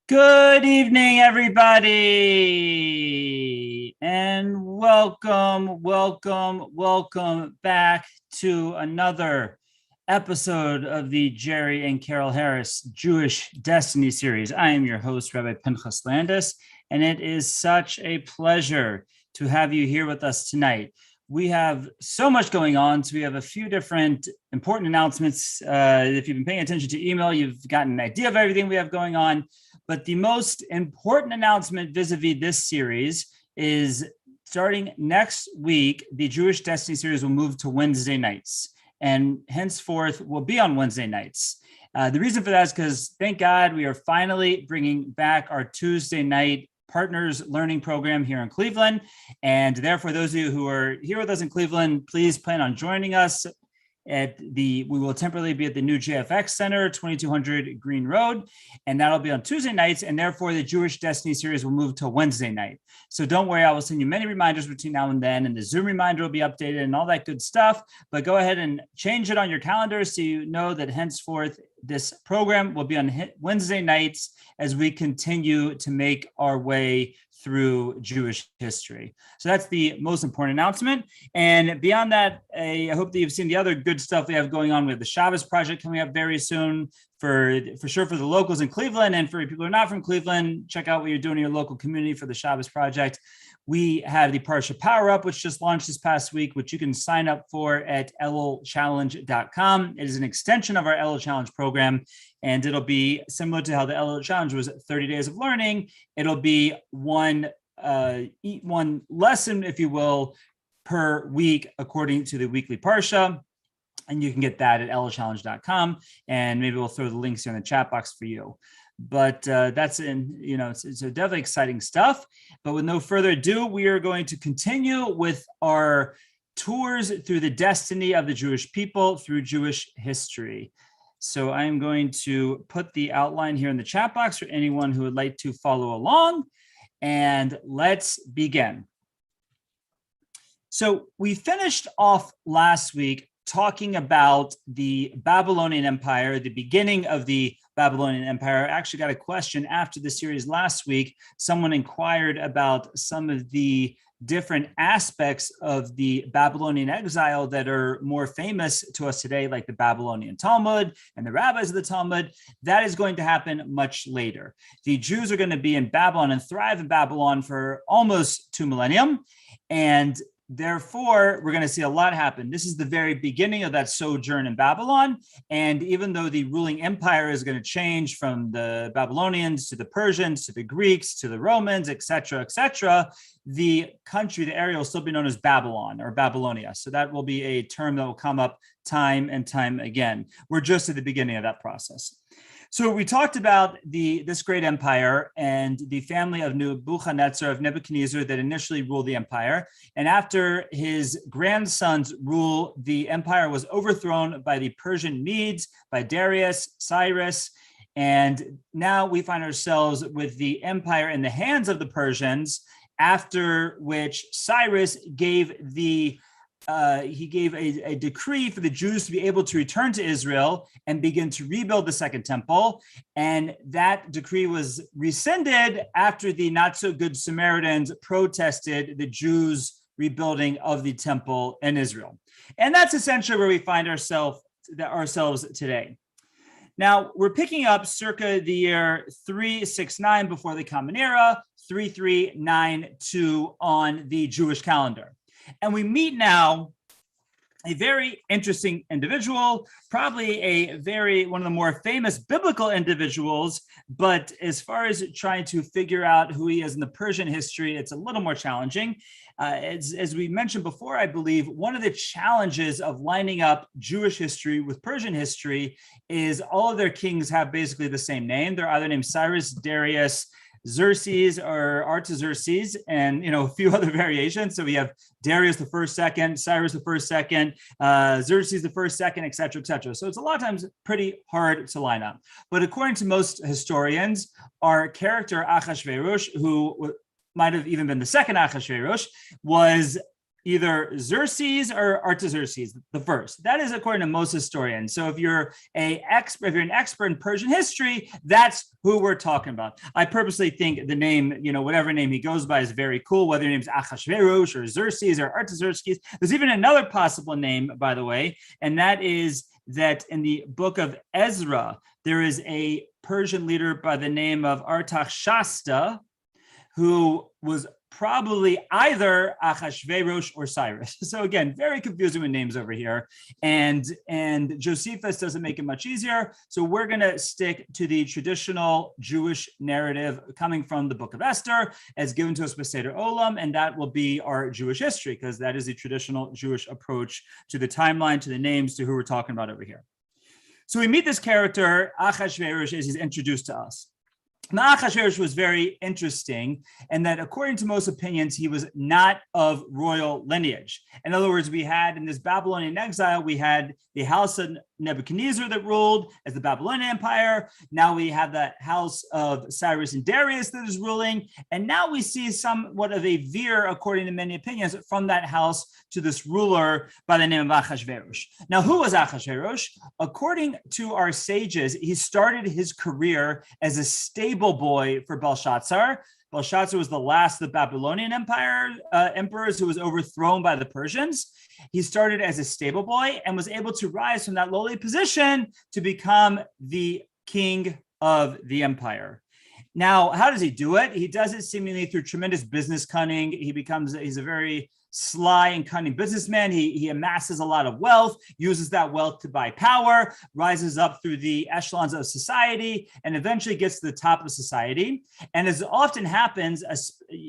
Good evening, everybody, and welcome back to another episode of the Jerry and Carol Harris Jewish Destiny series. I am your host, Rabbi Pinchas Landis, and it is such a pleasure to have you here with us tonight. We have so much going on, so we have a few different important announcements. If you've been paying attention to email, you've gotten an idea of everything we have going on. But the most important announcement vis-a-vis this series is starting next week, the Jewish Destiny series will move to Wednesday nights, and henceforth will be on Wednesday nights. The reason for that is because, thank God, we are finally bringing back our Tuesday night Partners Learning Program here in Cleveland. And therefore, those of you who are here with us in Cleveland, please plan on joining us. We will temporarily be at the new JFX Center, 2200 Green Road, and that'll be on Tuesday nights, and therefore the Jewish Destiny series will move to Wednesday night. So don't worry, I will send you many reminders between now and then, and the Zoom reminder will be updated and all that good stuff, but go ahead and change it on your calendar so you know that henceforth this program will be on Wednesday nights as we continue to make our way through Jewish history. So that's the most important announcement. And beyond that, I hope that you've seen the other good stuff we have going on. We have the Shabbos project coming up very soon for sure for the locals in Cleveland. And for people who are not from Cleveland, check out what you're doing in your local community for the Shabbos project. We have the Parsha Power Up, which just launched this past week, which you can sign up for at elulchallenge.com. It is an extension of our Elul Challenge program, and it'll be similar to how the Elul Challenge was 30 days of learning. It'll be one lesson, if you will, per week according to the weekly Parsha. And you can get that at elulchallenge.com, and maybe we'll throw the links here in the chat box for you. But that's it's definitely exciting stuff. But with no further ado, we are going to continue with our tours through the destiny of the Jewish people through Jewish history. So I'm going to put the outline here in the chat box for anyone who would like to follow along. And let's begin. So we finished off last week talking about the Babylonian Empire, the beginning of the Babylonian Empire. I actually got a question after the series last week. Someone inquired about some of the different aspects of the Babylonian exile that are more famous to us today, like the Babylonian Talmud and the Rabbis of the Talmud. That is going to happen much later. The Jews are going to be in Babylon and thrive in Babylon for almost 2 millennia. And therefore, we're going to see a lot happen. This is the very beginning of that sojourn in Babylon. And even though the ruling empire is going to change from the Babylonians to the Persians to the Greeks to the Romans, etc., the country, the area will still be known as Babylon or Babylonia. So that will be a term that will come up time and time again. We're just at the beginning of that process. So we talked about this great empire and the family of Nebuchadnezzar, of Nebuchadnezzar, that initially ruled the empire. And after his grandson's rule, the empire was overthrown by the Persian Medes, by Darius, Cyrus. And now we find ourselves with the empire in the hands of the Persians, after which Cyrus gave a decree for the Jews to be able to return to Israel and begin to rebuild the Second Temple. And that decree was rescinded after the not so good Samaritans protested the Jews' rebuilding of the temple in Israel. And that's essentially where we find ourselves today. Now, we're picking up circa the year 369 before the Common Era, 3392 on the Jewish calendar. And we meet now a very interesting individual, probably one of the more famous biblical individuals, but as far as trying to figure out who he is in the Persian history, it's a little more challenging. As we mentioned before, I believe one of the challenges of lining up Jewish history with Persian history is all of their kings have basically the same name. They're either named Cyrus, Darius, Xerxes or Artaxerxes, and a few other variations. So we have Darius the first, second, Cyrus the first, second, Xerxes the first, second, et cetera, et cetera. So it's a lot of times pretty hard to line up. But according to most historians, our character Achashverosh, who might have even been the second Achashverosh, was either Xerxes or Artaxerxes the first. That is according to most historians. So if you're an expert in Persian history, that's who we're talking about. I purposely think the name, whatever name he goes by is very cool, whether your name's Achashverosh or Xerxes or Artaxerxes. There's even another possible name, by the way, and that is that in the book of Ezra, there is a Persian leader by the name of Artaxerxes, who was probably either Achashverosh or Cyrus. So again, very confusing with names over here. And Josephus doesn't make it much easier. So we're going to stick to the traditional Jewish narrative coming from the book of Esther as given to us by Seder Olam. And that will be our Jewish history, because that is the traditional Jewish approach to the timeline, to the names, to who we're talking about over here. So we meet this character, Achashverosh, as he's introduced to us. Now, Achashverosh was very interesting, and that according to most opinions, he was not of royal lineage. In other words, we had in this Babylonian exile, we had the house of Nebuchadnezzar that ruled as the Babylonian Empire. Now we have the house of Cyrus and Darius that is ruling. And now we see somewhat of a veer, according to many opinions, from that house to this ruler by the name of Achashverosh. Now, who was Achashverosh? According to our sages, he started his career as a stable boy for Belshazzar. Belshazzar was the last of the Babylonian Empire emperors who was overthrown by the Persians. He started as a stable boy and was able to rise from that lowly position to become the king of the empire. Now, how does he do it? He does it seemingly through tremendous business cunning. He's a very sly and cunning businessman. He amasses a lot of wealth, uses that wealth to buy power, rises up through the echelons of society, and eventually gets to the top of society. And as often happens,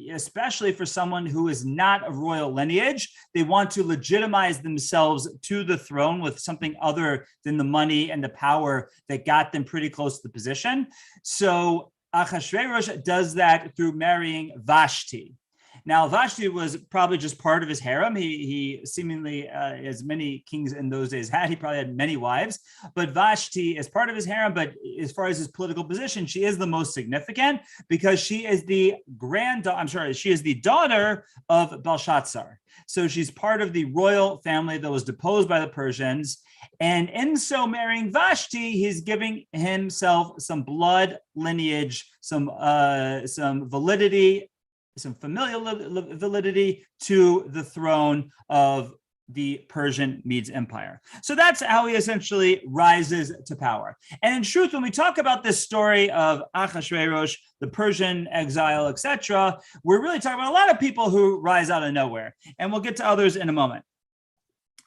especially for someone who is not of royal lineage, they want to legitimize themselves to the throne with something other than the money and the power that got them pretty close to the position. So Achashverosh does that through marrying Vashti. Now, Vashti was probably just part of his harem. He seemingly, as many kings in those days had, he probably had many wives. But Vashti is part of his harem. But as far as his political position, she is the most significant because she is the she is the daughter of Belshazzar. So she's part of the royal family that was deposed by the Persians. And in so marrying Vashti, he's giving himself some blood lineage, some validity, some familial validity to the throne of the Persian Medes Empire. So that's how he essentially rises to power. And in truth, when we talk about this story of Achashverosh, the Persian exile, etc., we're really talking about a lot of people who rise out of nowhere. And we'll get to others in a moment.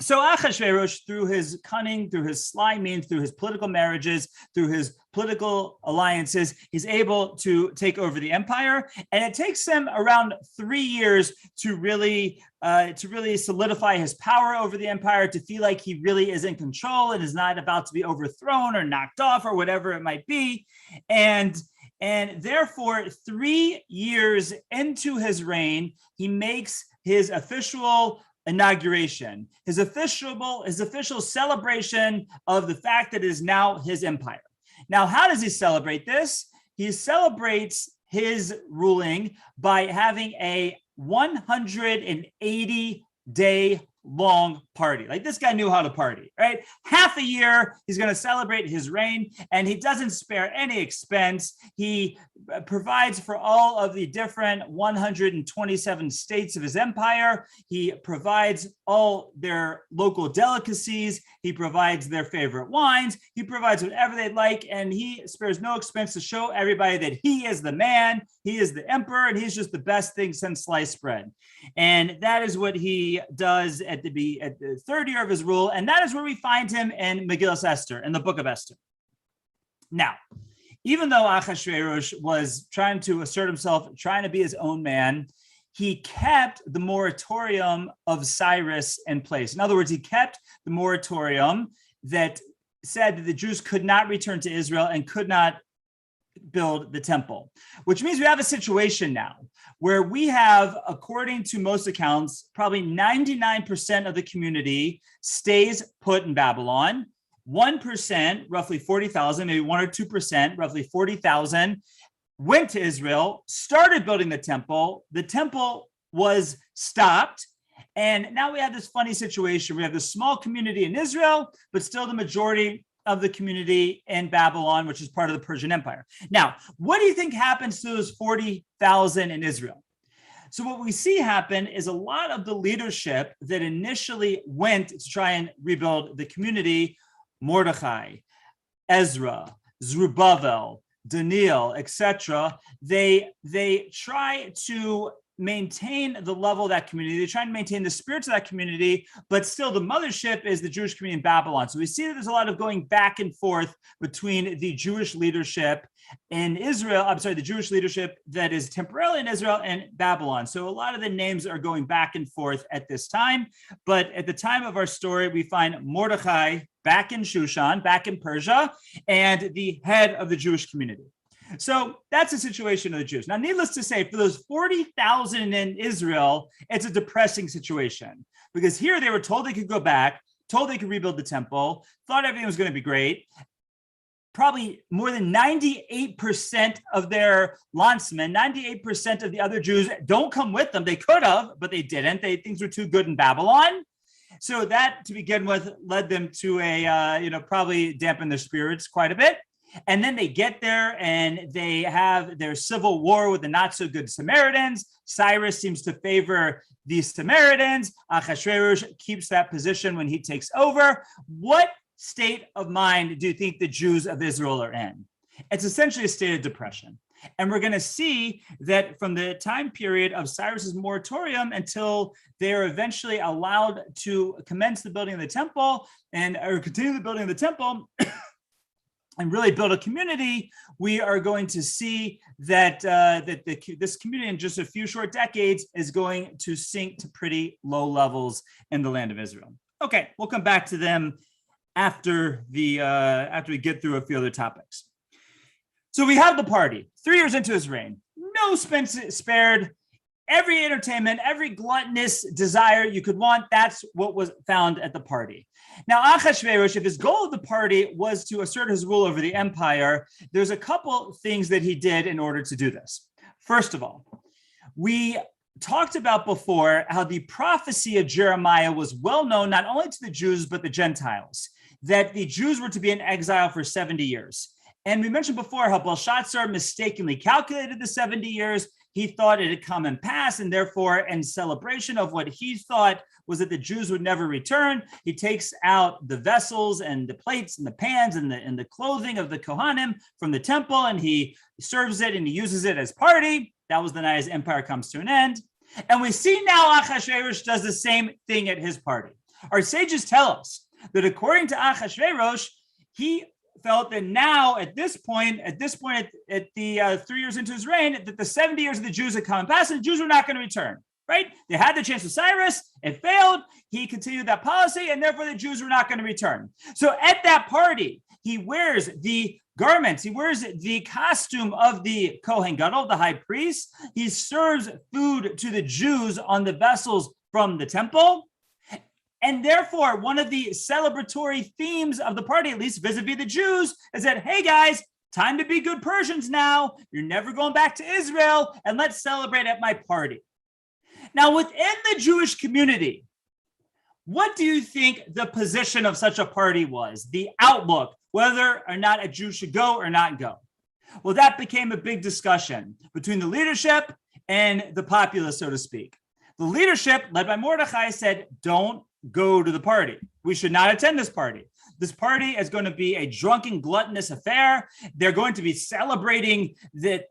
So Achashverosh, through his cunning, through his sly means, through his political marriages, through his political alliances, he's able to take over the empire. And it takes him around 3 years to really solidify his power over the empire, to feel like he really is in control and is not about to be overthrown or knocked off or whatever it might be. And therefore, 3 years into his reign, he makes his official inauguration, his official celebration of the fact that it is now his empire. Now, how does he celebrate this? He celebrates his ruling by having a 180-day long party. Like, this guy knew how to party, right? Half a year, he's going to celebrate his reign, and he doesn't spare any expense. He provides for all of the different 127 states of his empire. He provides all their local delicacies. He provides their favorite wines. He provides whatever they'd like, and he spares no expense to show everybody that he is the man, he is the emperor, and he's just the best thing since sliced bread. And that is what he does at the third year of his rule, and that is where we find him in Megillas Esther, in the book of Esther. Now, even though Achashverosh was trying to assert himself, trying to be his own man, he kept the moratorium of Cyrus in place. In other words, he kept the moratorium that said that the Jews could not return to Israel and could not build the temple, which means we have a situation now where we have, according to most accounts, probably 99% of the community stays put in Babylon. 1%, roughly 40,000, maybe 1 or 2%, roughly 40,000, went to Israel, started building the temple. The temple was stopped, And now we have this funny situation. We have this small community in Israel, but still the majority of the community in Babylon, which is part of the Persian Empire. Now, what do you think happens to those 40,000 in Israel? So what we see happen is a lot of the leadership that initially went to try and rebuild the community, Mordechai, Ezra, Zerubbabel, Daniel, etc., they try to maintain the level of that community. They try and maintain the spirits of that community, but still the mothership is the Jewish community in Babylon. So we see that there's a lot of going back and forth between the Jewish leadership in Israel, the Jewish leadership that is temporarily in Israel and Babylon. So a lot of the names are going back and forth at this time. But at the time of our story, we find Mordechai back in Shushan, back in Persia, and the head of the Jewish community. So that's the situation of the Jews. Now, needless to say, for those 40,000 in Israel, it's a depressing situation because here they were told they could go back, told they could rebuild the temple, thought everything was going to be great. Probably more than 98% of their landsmen, 98% of the other Jews don't come with them. They could have, but they didn't. Things were too good in Babylon. So that, to begin with, led them to probably dampen their spirits quite a bit. And then they get there and they have their civil war with the not so good Samaritans. Cyrus seems to favor these Samaritans. Ahasuerus keeps that position when he takes over. What state of mind do you think the Jews of Israel are in? It's essentially a state of depression. And we're going to see that from the time period of Cyrus's moratorium until they are eventually allowed to commence the building of the temple or continue the building of the temple and really build a community, we are going to see that this community in just a few short decades is going to sink to pretty low levels in the land of Israel. Okay, we'll come back to them after we get through a few other topics. So we have the party, 3 years into his reign, no expense spared. Every entertainment, every gluttonous desire you could want, that's what was found at the party. Now, Ahasuerus, if his goal of the party was to assert his rule over the empire, there's a couple things that he did in order to do this. First of all, we talked about before how the prophecy of Jeremiah was well known not only to the Jews, but the Gentiles, that the Jews were to be in exile for 70 years. And we mentioned before how Belshazzar mistakenly calculated the 70 years. He thought it had come and passed, and therefore, in celebration of what he thought was that the Jews would never return, he takes out the vessels and the plates and the pans and the clothing of the Kohanim from the temple, and he serves it and he uses it as party. That was the night his empire comes to an end. And we see now Ahasuerus does the same thing at his party. Our sages tell us that according to Ahasuerus, he felt that now at this point at the 3 years into his reign, that the 70 years of the Jews had come and passed, and the Jews were not going to return, right? They had the chance with Cyrus, it failed, he continued that policy, and therefore the Jews were not going to return. So at that party, he wears the garments, he wears the costume of the Kohen Gadol, the high priest, he serves food to the Jews on the vessels from the temple. And therefore, one of the celebratory themes of the party, at least vis-a-vis the Jews, is that, hey guys, time to be good Persians now. You're never going back to Israel, and let's celebrate at my party. Now, within the Jewish community, what do you think the position of such a party was? The outlook, whether or not a Jew should go or not go? Well, that became a big discussion between the leadership and the populace, so to speak. The leadership, led by Mordechai, said, don't go to the party. We should not attend this party. This party is going to be a drunken, gluttonous affair. They're going to be celebrating that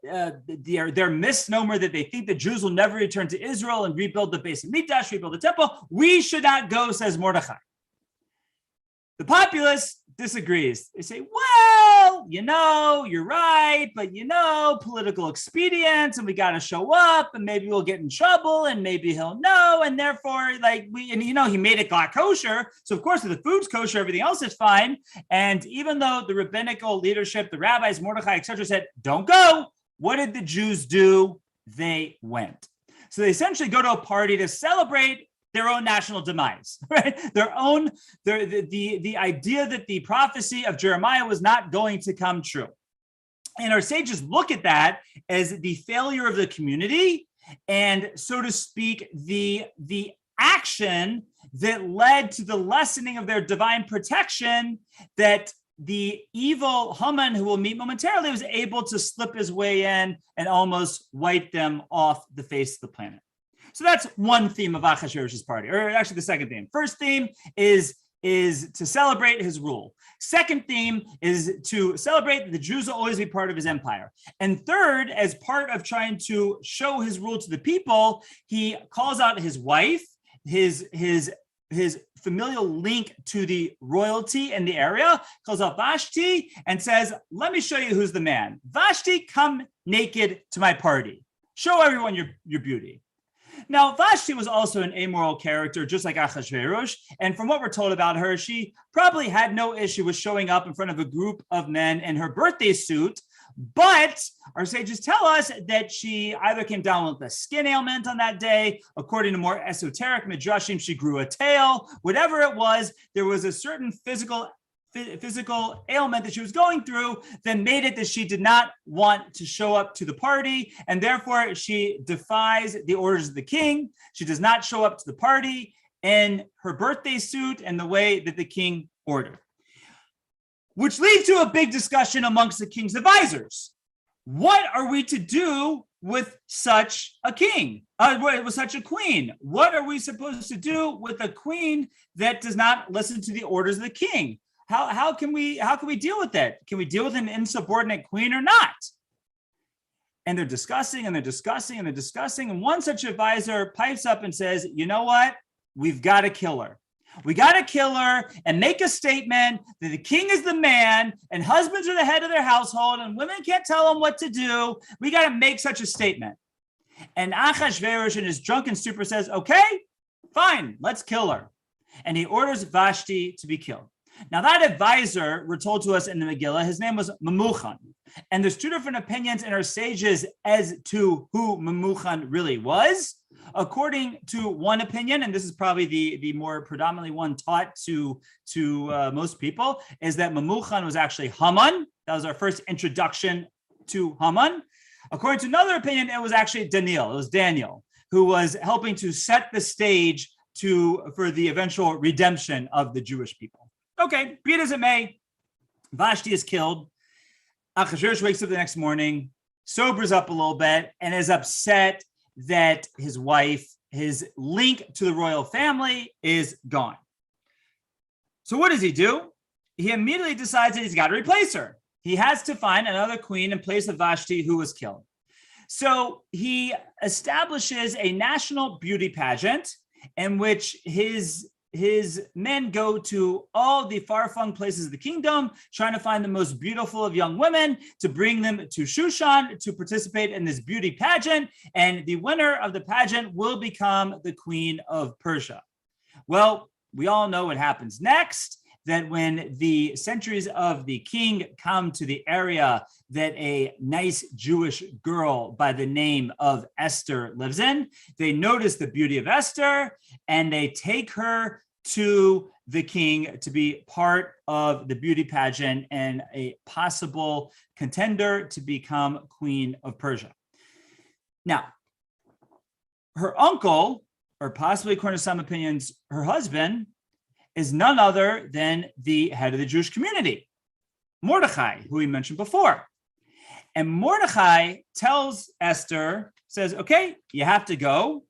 their misnomer that they think the Jews will never return to Israel and rebuild the Beis Hamikdash, rebuild the temple. We should not go, says Mordechai. The populace disagrees. They say, well, you're right, but political expedience, and we got to show up, and maybe we'll get in trouble, and maybe he'll know, and therefore, he made it got kosher, so of course, if the food's kosher, everything else is fine. And even though the rabbinical leadership, the rabbis, Mordechai, etc., said, don't go, what did the Jews do? They went. So they essentially go to a party to celebrate their own national demise, right? The idea that the prophecy of Jeremiah was not going to come true. And our sages look at that as the failure of the community and, so to speak, the action that led to the lessening of their divine protection, that the evil Haman, who we'll meet momentarily, was able to slip his way in and almost wipe them off the face of the planet. So that's one theme of Achashverosh's party, or actually the second theme. First theme is to celebrate his rule. Second theme is to celebrate that the Jews will always be part of his empire. And third, as part of trying to show his rule to the people, he calls out his wife, his familial link to the royalty in the area, calls out Vashti and says, let me show you who's the man. Vashti, come naked to my party. Show everyone your beauty. Now, Vashti was also an amoral character, just like Achashverosh. And from what we're told about her, she probably had no issue with showing up in front of a group of men in her birthday suit. But our sages tell us that she either came down with a skin ailment on that day. According to more esoteric midrashim, she grew a tail. Whatever it was, there was a certain physical ailment that she was going through that made it that she did not want to show up to the party, and therefore she defies the orders of the king. She does not show up to the party in her birthday suit and the way that the king ordered, which leads to a big discussion amongst the king's advisors. What are we to do with such a king, with such a queen? What are we supposed to do with a queen that does not listen to the orders of the king? How can we deal with that? Can we deal with an insubordinate queen or not? And they're discussing and they're discussing and they're discussing. And one such advisor pipes up and says, you know what? We've got to kill her. We got to kill her and make a statement that the king is the man and husbands are the head of their household and women can't tell them what to do. We got to make such a statement. And Achashverosh in his drunken stupor says, okay, fine, let's kill her. And he orders Vashti to be killed. Now, that advisor, we're told to us in the Megillah, his name was Memuchan. And there's two different opinions in our sages as to who Memuchan really was. According to one opinion, and this is probably the more predominantly one taught to most people, is that Memuchan was actually Haman. That was our first introduction to Haman. According to another opinion, it was actually Daniel. It was Daniel, who was helping to set the stage for the eventual redemption of the Jewish people. Okay, be it as it may, Vashti is killed. Achashverosh wakes up the next morning, sobers up a little bit, and is upset that his wife, his link to the royal family, is gone. So what does he do? He immediately decides that he's got to replace her. He has to find another queen in place of Vashti, who was killed. So he establishes a national beauty pageant in which his men go to all the far-flung places of the kingdom, trying to find the most beautiful of young women to bring them to Shushan to participate in this beauty pageant. And the winner of the pageant will become the queen of Persia. Well, we all know what happens next, that when the centuries of the king come to the area that a nice Jewish girl by the name of Esther lives in, they notice the beauty of Esther and they take her to the king to be part of the beauty pageant and a possible contender to become queen of Persia. Now, her uncle, or possibly according to some opinions, her husband, is none other than the head of the Jewish community, Mordechai, who we mentioned before. And Mordechai tells Esther, says, okay, you have to go,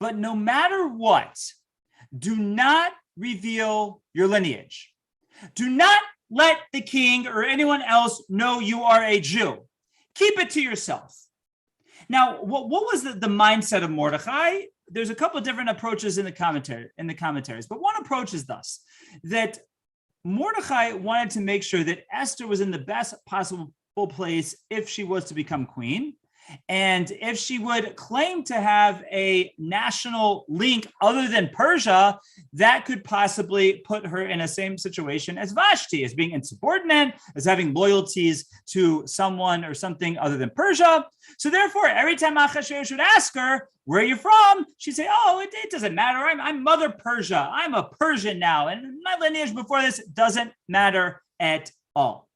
but no matter what, do not reveal your lineage. Do not let the king or anyone else know you are a Jew. Keep it to yourself. Now, what was the mindset of Mordechai? There's a couple of different approaches in the commentaries, but one approach is thus, that Mordechai wanted to make sure that Esther was in the best possible place if she was to become queen. And if she would claim to have a national link other than Persia, that could possibly put her in the same situation as Vashti, as being insubordinate, as having loyalties to someone or something other than Persia. So therefore, every time Achashverosh would ask her, where are you from? She'd say, oh, it doesn't matter. I'm Mother Persia. I'm a Persian now. And my lineage before this doesn't matter at all.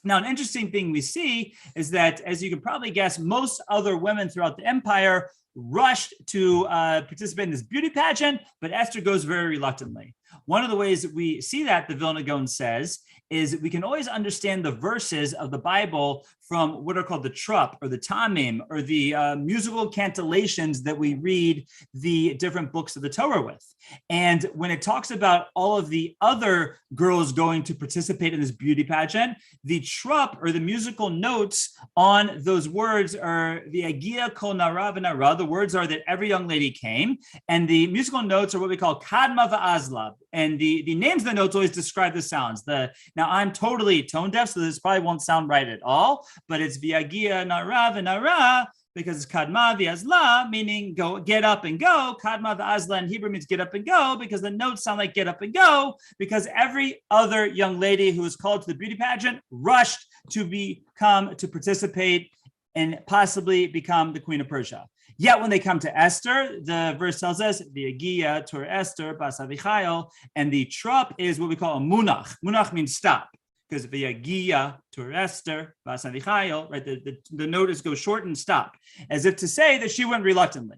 Now, an interesting thing we see is that, as you can probably guess, most other women throughout the empire rushed to participate in this beauty pageant, but Esther goes very reluctantly. One of the ways that we see that, the Vilna Gaon says, is we can always understand the verses of the Bible from what are called the trup or the tamim or the musical cantillations that we read the different books of the Torah with. And when it talks about all of the other girls going to participate in this beauty pageant, the trup or the musical notes on those words are the agia kol nara v'nara. The words are that every young lady came, and the musical notes are what we call kadma v'azlab. And the names of the notes always describe the sounds. Now I'm totally tone deaf, so this probably won't sound right at all, but it's v'agia nara v'nara, because it's kadma v'azla, meaning go, get up and go. Kadma v'azla in Hebrew means get up and go, because the notes sound like get up and go, because every other young lady who was called to the beauty pageant rushed to participate and possibly become the queen of Persia. Yet when they come to Esther, the verse tells us, v'agia tor Esther bas Avichail, and the trup is what we call a munach. Munach means stop, because v'agia tor Esther bas Avichail, right? The note is go short and stop, as if to say that she went reluctantly.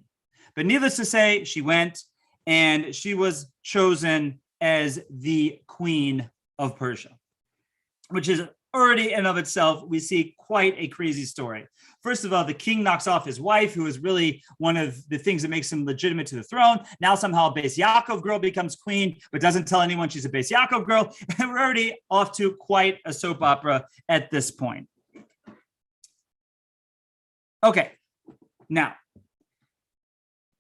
But needless to say, she went, and she was chosen as the queen of Persia, which is already in and of itself, we see quite a crazy story. First of all, the king knocks off his wife, who is really one of the things that makes him legitimate to the throne. Now somehow a Beis Yaakov girl becomes queen, but doesn't tell anyone she's a Beis Yaakov girl. And we're already off to quite a soap opera at this point. Okay, now,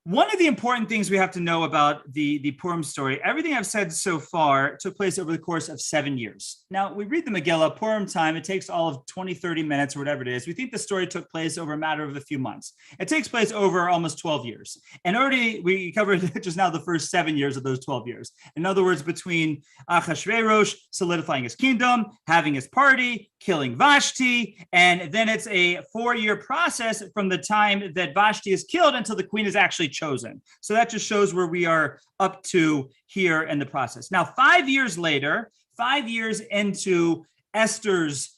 one of the important things we have to know about the Purim story, everything I've said so far took place over the course of 7 years. Now, we read the Megillah, Purim time, it takes all of 20, 30 minutes or whatever it is. We think the story took place over a matter of a few months. It takes place over almost 12 years. And already we covered just now the first 7 years of those 12 years. In other words, between Achashverosh solidifying his kingdom, having his party, killing Vashti, and then it's a 4-year process from the time that Vashti is killed until the queen is actually chosen. So that just shows where we are up to here in the process. Now, 5 years later, 5 years into Esther's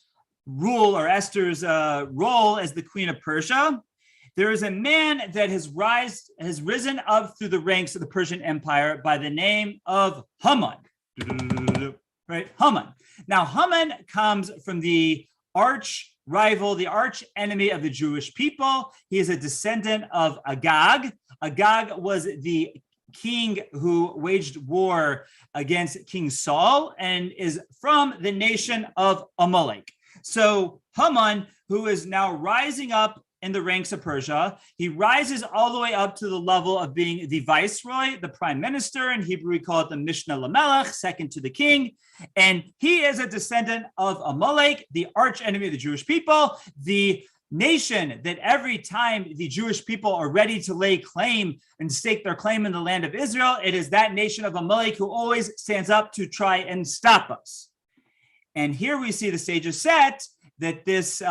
rule or Esther's role as the queen of Persia, there is a man that has risen up through the ranks of the Persian Empire by the name of Haman. Right, Haman. Now, Haman comes from the arch rival, the arch enemy of the Jewish people. He is a descendant of Agag. Agag was the king who waged war against King Saul and is from the nation of Amalek. So Haman, who is now rising up in the ranks of Persia, he rises all the way up to the level of being the viceroy, the prime minister. In Hebrew, we call it the Mishnah Lamelech, second to the king. And he is a descendant of Amalek, the arch enemy of the Jewish people, the nation that every time the Jewish people are ready to lay claim and stake their claim in the land of Israel, it is that nation of Amalek who always stands up to try and stop us. And here we see the stage is set that this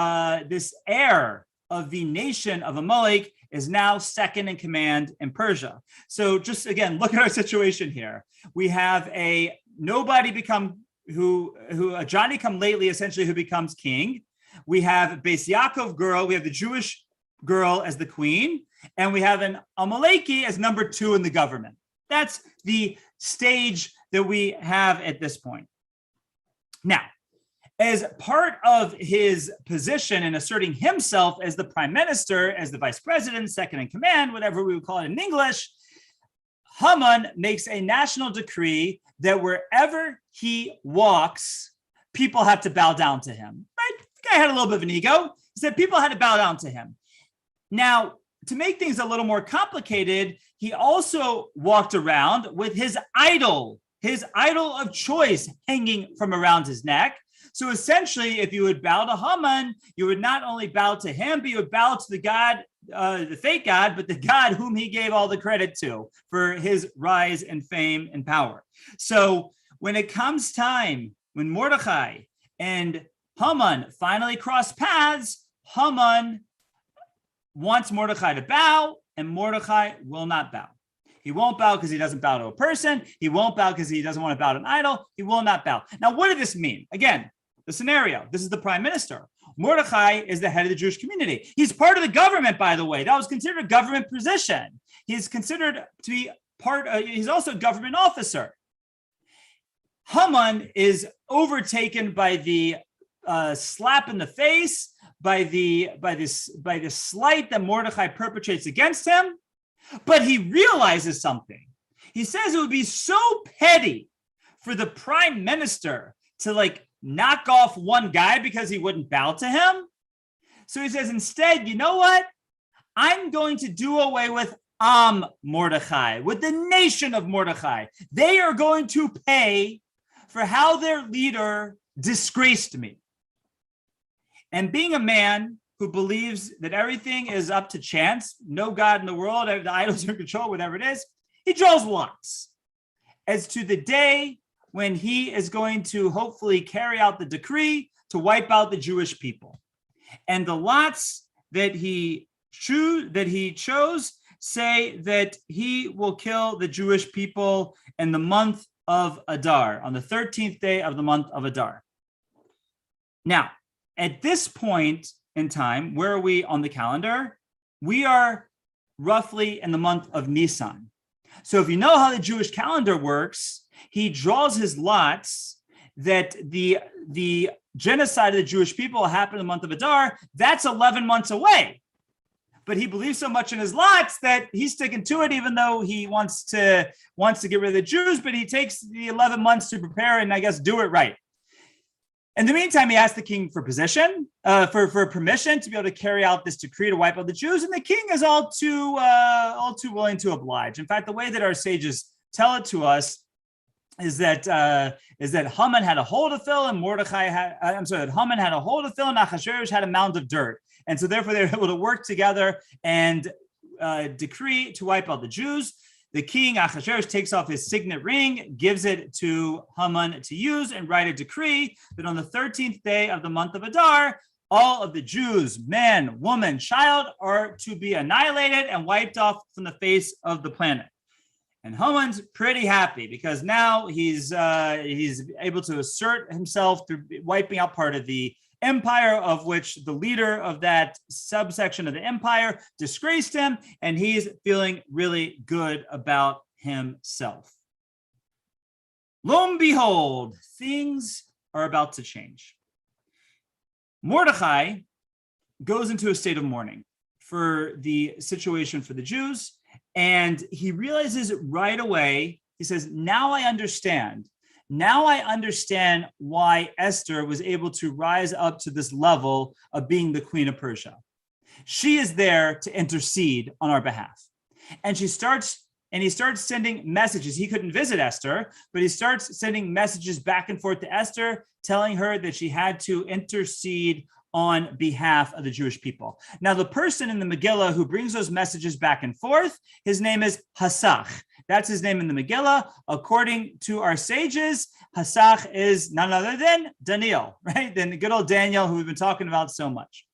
heir of the nation of Amalek is now second in command in Persia. So just again, look at our situation here. We have a nobody a Johnny come lately, essentially, who becomes king. We have a Beis Yaakov girl. We have the Jewish girl as the queen, and we have an Amaleki as number 2 in the government. That's the stage that we have at this point. Now, as part of his position in asserting himself as the prime minister, as the vice president, second in command, whatever we would call it in English, Haman makes a national decree that wherever he walks, people have to bow down to him. Right? The guy had a little bit of an ego. He said people had to bow down to him. Now, to make things a little more complicated, he also walked around with his idol of choice hanging from around his neck. So essentially, if you would bow to Haman, you would not only bow to him, but you would bow to the God, the fake God, but the God whom he gave all the credit to for his rise and fame and power. So when it comes time, when Mordechai and Haman finally cross paths, Haman wants Mordechai to bow, and Mordechai will not bow. He won't bow because he doesn't bow to a person. He won't bow because he doesn't want to bow to an idol. He will not bow. Now, what did this mean? Again, the scenario, this is the prime minister. Mordechai is the head of the Jewish community. He's part of the government, by the way. That was considered a government position. He's considered to be he's also a government officer. Haman is overtaken by the slap in the face, by the slight that Mordechai perpetrates against him, but he realizes something. He says it would be so petty for the prime minister to knock off one guy because he wouldn't bow to him. So he says, instead, you know what? I'm going to do away with Mordechai, with the nation of Mordechai. They are going to pay for how their leader disgraced me. And being a man who believes that everything is up to chance, no God in the world, the idols are in control, whatever it is, he draws lots as to the day when he is going to hopefully carry out the decree to wipe out the Jewish people. And the lots that he chose say that he will kill the Jewish people in the month of Adar, on the 13th day of the month of Adar. Now, at this point in time, where are we on the calendar? We are roughly in the month of Nisan. So if you know how the Jewish calendar works, he draws his lots that the genocide of the Jewish people will happen in the month of Adar. That's 11 months away. But he believes so much in his lots that he's sticking to it, even though he wants to get rid of the Jews, but he takes the 11 months to prepare and I guess do it right. In the meantime, he asked the king for permission to be able to carry out this decree to wipe out the Jews, and the king is all too willing to oblige. In fact, the way that our sages tell it to us is that Haman had a hole to fill, and Haman had a hole to fill, and Achashverosh had a mound of dirt, and so therefore they were able to work together and decree to wipe out the Jews. The king, Achashverosh, takes off his signet ring, gives it to Haman to use, and write a decree that on the 13th day of the month of Adar, all of the Jews, man, woman, child, are to be annihilated and wiped off from the face of the planet. And Haman's pretty happy because now he's able to assert himself through wiping out part of the empire, of which the leader of that subsection of the empire disgraced him, and he's feeling really good about himself. Lo and behold, things are about to change. Mordechai goes into a state of mourning for the situation for the Jews, and he realizes right away, he says, now I understand why Esther was able to rise up to this level of being the queen of Persia. She is there to intercede on our behalf. And he starts sending messages. He couldn't visit Esther, but he starts sending messages back and forth to Esther, telling her that she had to intercede on behalf of the Jewish people. Now, the person in the Megillah who brings those messages back and forth, his name is Hasach. That's his name in the Megillah. According to our sages, Hasach is none other than Daniel, right? Then the good old Daniel, who we've been talking about so much.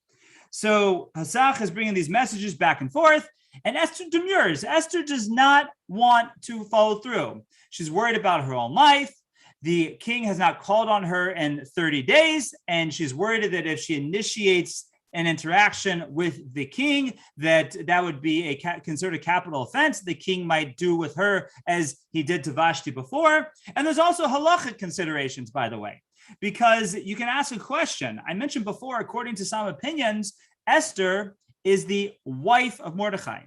So Hasach is bringing these messages back and forth, and Esther demurs. Esther does not want to follow through. She's worried about her own life. The king has not called on her in 30 days, and she's worried that if she initiates an interaction with the king, that would be considered a capital offense. The king might do with her as he did to Vashti before. And there's also halachic considerations, by the way, because you can ask a question. I mentioned before, according to some opinions, Esther is the wife of Mordechai.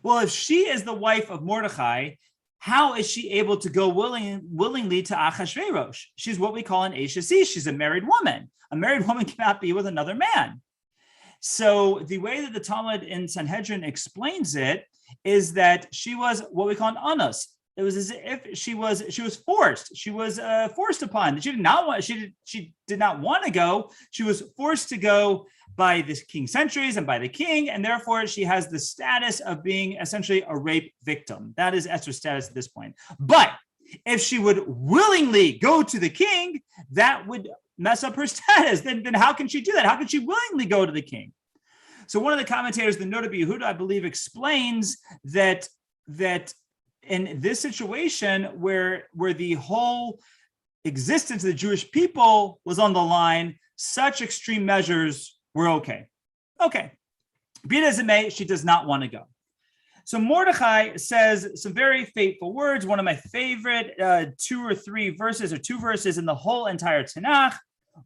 Well, if she is the wife of Mordechai, how is she able to go willingly to Achashverosh? She's what we call an Eshes. She's a married woman. A married woman cannot be with another man. So the way that the Talmud in Sanhedrin explains it is that she was what we call an anus. It was as if she was forced. She was forced upon. She did not want to go. She was forced to go by the king's centuries and by the king, and therefore she has the status of being essentially a rape victim. That is Esther's status at this point. But if she would willingly go to the king, that would mess up her status. Then how can she do that? How can she willingly go to the king? So one of the commentators, the Noda B'Yehuda, I believe, explains that in this situation where the whole existence of the Jewish people was on the line, such extreme measures were okay. Okay. Be it as it may, she does not want to go. So Mordechai says some very fateful words, one of my favorite two verses in the whole entire Tanakh.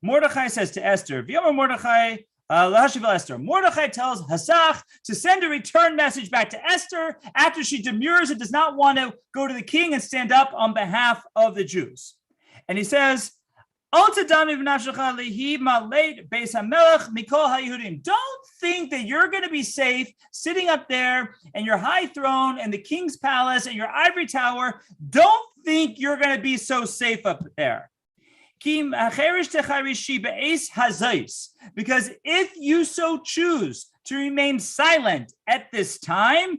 Mordechai says to Esther, V'yomer Mordechai, Esther. Mordechai tells Hasach to send a return message back to Esther after she demurs and does not want to go to the king and stand up on behalf of the Jews. And he says, don't think that you're going to be safe sitting up there in your high throne in the king's palace and your ivory tower. Don't think you're going to be so safe up there. Because if you so choose to remain silent at this time,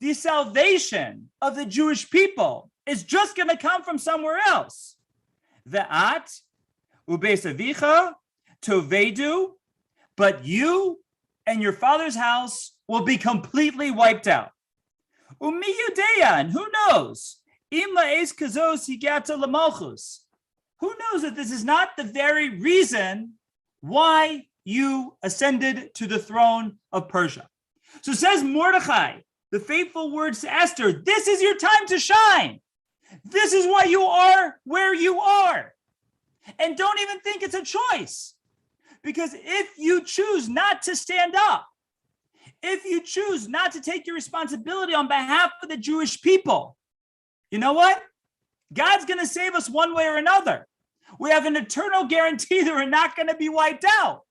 the salvation of the Jewish people is just going to come from somewhere else. Ve'at ubeis avicha tovedu, but you and your father's house will be completely wiped out. Umi yudeya, and who knows? Im la'es kazos higata lamalchus. Who knows that this is not the very reason why you ascended to the throne of Persia? So says Mordechai, the faithful words to Esther, this is your time to shine. This is why you are where you are. And don't even think it's a choice. Because if you choose not to stand up, if you choose not to take your responsibility on behalf of the Jewish people, you know what? God's going to save us one way or another. We have an eternal guarantee that we're not going to be wiped out.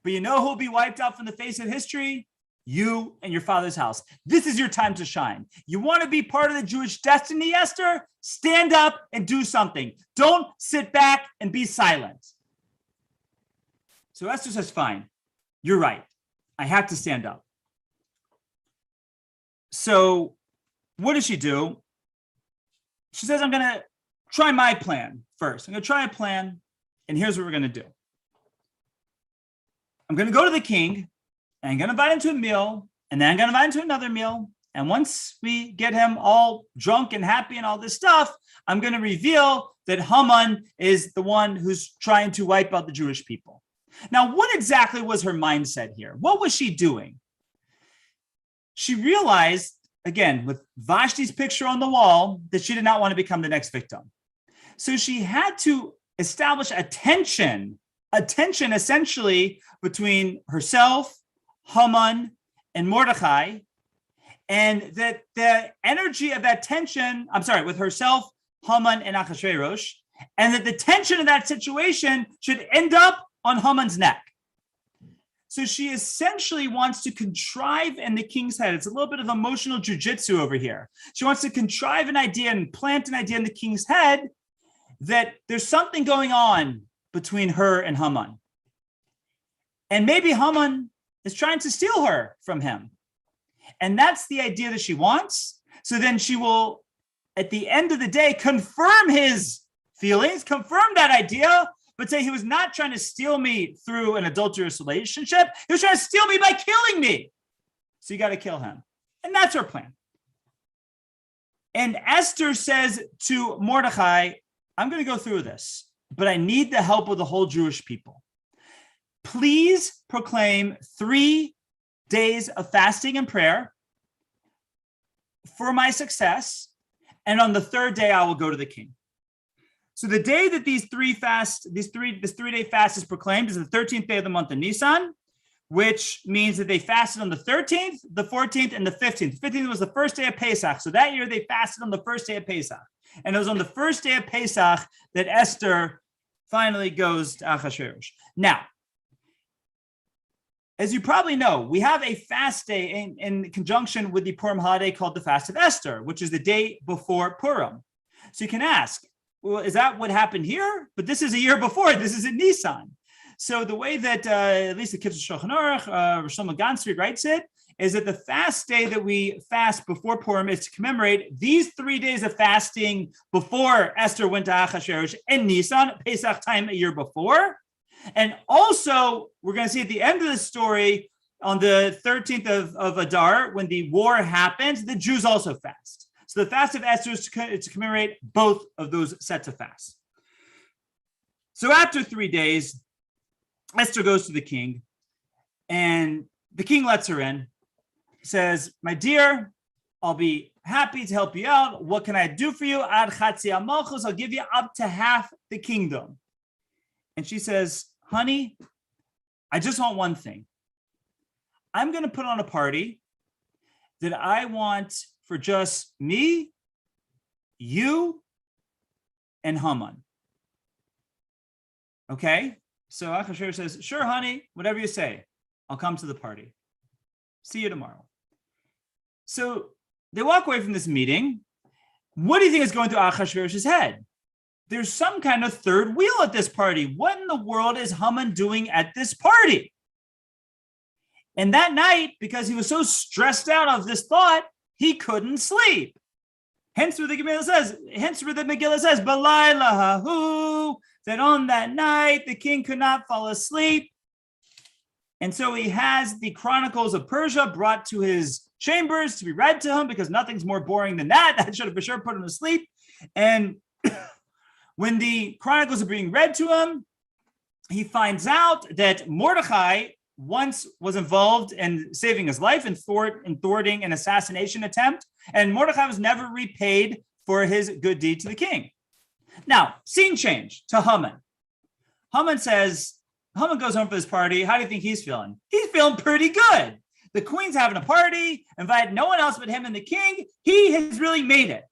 But you know who will be wiped out from the face of history? You and your father's house. This is your time to shine. You want to be part of the Jewish destiny, Esther? Stand up and do something. Don't sit back and be silent. So Esther says, fine, you're right. I have to stand up. So what does she do? She says, I'm going to try my plan first. I'm going to try a plan, and here's what we're going to do. I'm going to go to the king, and I'm going to invite him to a meal, and then I'm going to invite him to another meal. And once we get him all drunk and happy and all this stuff, I'm going to reveal that Haman is the one who's trying to wipe out the Jewish people. Now, what exactly was her mindset here? What was she doing? She realized, again, with Vashti's picture on the wall, that she did not want to become the next victim. So she had to establish a tension essentially between herself, Haman, and Mordechai, and that the energy of that tension, with herself, Haman, and Achashverosh, and that the tension of that situation should end up on Haman's neck. So she essentially wants to contrive in the king's head. It's a little bit of emotional jujitsu over here. She wants to contrive an idea and plant an idea in the king's head that there's something going on between her and Haman. And maybe Haman is trying to steal her from him. And that's the idea that she wants. So then she will, at the end of the day, confirm his feelings, confirm that idea, but say he was not trying to steal me through an adulterous relationship. He was trying to steal me by killing me. So you got to kill him. And that's her plan. And Esther says to Mordechai, I'm going to go through this, but I need the help of the whole Jewish people. Please proclaim 3 days of fasting and prayer for my success. And on the 3rd day, I will go to the king. So the day that this 3-day fast is proclaimed is the 13th day of the month of Nisan, which means that they fasted on the 13th, the 14th, and the 15th. The 15th was the first day of Pesach. So that year they fasted on the first day of Pesach. And it was on the first day of Pesach that Esther finally goes to Achashverosh. Now, as you probably know, we have a fast day in conjunction with the Purim holiday called the Fast of Esther, which is the day before Purim. So you can ask, well, is that what happened here? But this is a year before. This is in Nisan. So the way that at least the Kitzur Shulchan Aruch, Rosh Shlomo Gansri writes it, is that the fast day that we fast before Purim is to commemorate these 3 days of fasting before Esther went to Achashverosh in Nisan, Pesach time a year before. And also, we're going to see at the end of the story, on the 13th of Adar, when the war happens, the Jews also fast. So the fast of Esther is to commemorate both of those sets of fasts. So after 3 days, Esther goes to the king, and the king lets her in. He says, my dear, I'll be happy to help you out. What can I do for you? Ad chatzi malchus, I'll give you up to half the kingdom. And she says, honey, I just want one thing. I'm going to put on a party that I want for just me, you, and Haman. Okay? So Achashverosh says, sure, honey, whatever you say. I'll come to the party. See you tomorrow. So they walk away from this meeting. What do you think is going through Achashverosh's head? There's some kind of third wheel at this party. What in the world is Haman doing at this party? And that night, because he was so stressed out of this thought, he couldn't sleep. Hence where the Megillah says, Balayla hahu, that on that night, the king could not fall asleep. And so he has the Chronicles of Persia brought to his chambers to be read to him, because nothing's more boring than that. That should have for sure put him to sleep. And when the Chronicles are being read to him, he finds out that Mordechai once was involved in saving his life and thwarting an assassination attempt, and Mordechai was never repaid for his good deed to the king. Now, scene change to Haman. Haman goes home for this party. How do you think he's feeling? He's feeling pretty good. The queen's having a party, invited no one else but him and the king. He has really made it.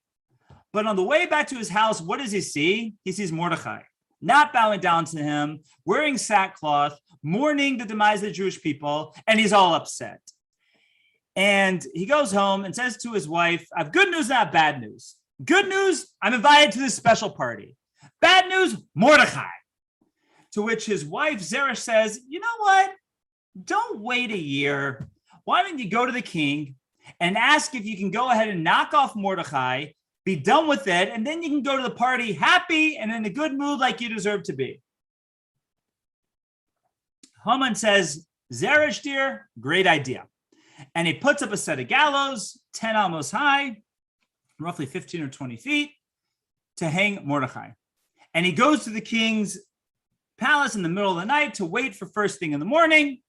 But on the way back to his house, what does he see? He sees Mordechai not bowing down to him, wearing sackcloth, mourning the demise of the Jewish people, and he's all upset. And he goes home and says to his wife, I have good news, not bad news. Good news, I'm invited to this special party. Bad news, Mordechai. To which his wife, Zeresh, says, you know what? Don't wait a year. Why don't you go to the king and ask if you can go ahead and knock off Mordechai, be done with it, and then you can go to the party happy and in a good mood like you deserve to be. Haman says, Zeresh, dear, great idea. And he puts up a set of gallows, 10 amos high, roughly 15 or 20 feet, to hang Mordechai. And he goes to the king's palace in the middle of the night to wait for first thing in the morning.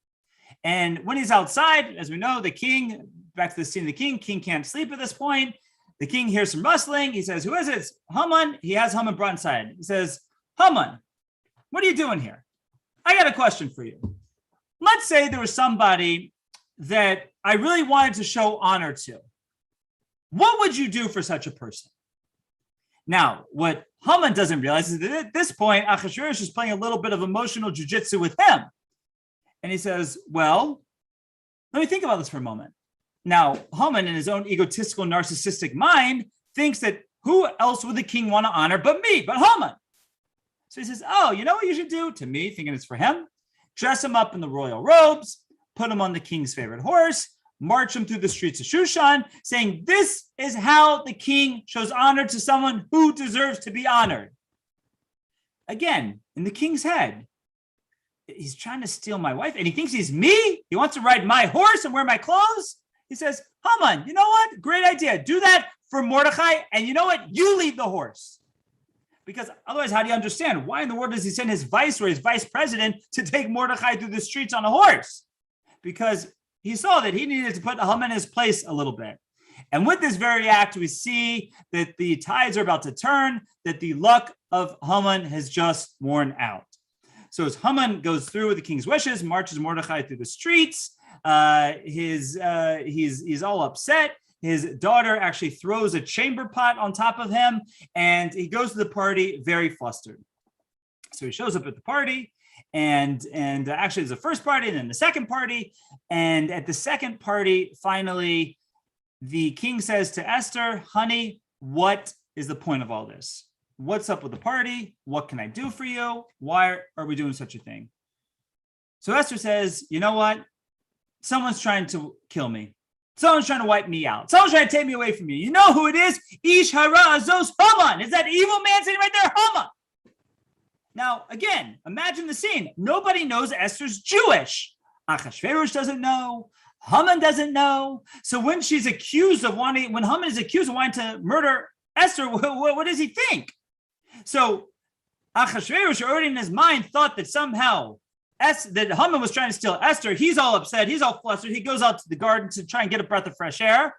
And when he's outside, as we know, the king, back to the scene of the king can't sleep at this point. The king hears some rustling. He says, who is it? It's Haman. He has Haman brought inside. He says, Haman, what are you doing here? I got a question for you. Let's say there was somebody that I really wanted to show honor to. What would you do for such a person? Now, what Haman doesn't realize is that at this point, Achashverosh is playing a little bit of emotional jujitsu with him. And he says, well, let me think about this for a moment. Now, Haman, in his own egotistical, narcissistic mind, thinks that who else would the king want to honor but me, but Haman? So he says, oh, you know what you should do? To me, thinking it's for him, dress him up in the royal robes, put him on the king's favorite horse, march him through the streets of Shushan, saying, this is how the king shows honor to someone who deserves to be honored. Again, in the king's head, he's trying to steal my wife, and he thinks he's me. He wants to ride my horse and wear my clothes. He says, Haman, you know what? Great idea. Do that for Mordechai, and you know what? You lead the horse. Because otherwise, how do you understand? Why in the world does he send his vice or his vice president to take Mordechai through the streets on a horse? Because he saw that he needed to put Haman in his place a little bit. And with this very act, we see that the tides are about to turn, that the luck of Haman has just worn out. So as Haman goes through with the king's wishes, marches Mordechai through the streets, he's all upset. His daughter actually throws a chamber pot on top of him, and he goes to the party very flustered. So he shows up at the party, and actually there's the first party and then the second party. And at the second party, finally, the king says to Esther, honey, what is the point of all this? What's up with the party? What can I do for you? Why are we doing such a thing? So Esther says, you know what? Someone's trying to kill me. Someone's trying to wipe me out. Someone's trying to take me away from you. You know who it is? Ish hara azos Haman. It's that evil man sitting right there, Haman. Now, again, imagine the scene. Nobody knows Esther's Jewish. Achashverosh doesn't know. Haman doesn't know. So when Haman is accused of wanting to murder Esther, what does he think? So Achashverosh already in his mind thought that somehow that Haman was trying to steal Esther. He's all upset. He's all flustered. He goes out to the garden to try and get a breath of fresh air.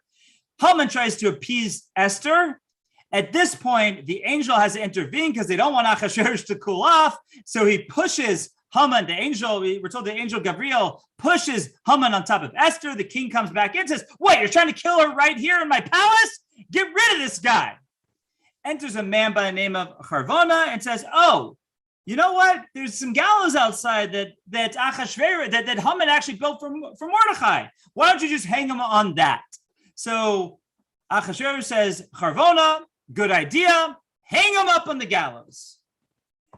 Haman tries to appease Esther. At this point, the angel has to intervene because they don't want Achashverosh to cool off. So he pushes Haman, the angel, we're told the angel Gabriel pushes Haman on top of Esther. The king comes back in and says, "What, you're trying to kill her right here in my palace? Get rid of this guy." Enters a man by the name of Charvona and says, "Oh, you know what? There's some gallows outside that Achashverosh, that Haman actually built for Mordechai. Why don't you just hang him on that?" So Achashverosh says, "Charvona, good idea. Hang him up on the gallows."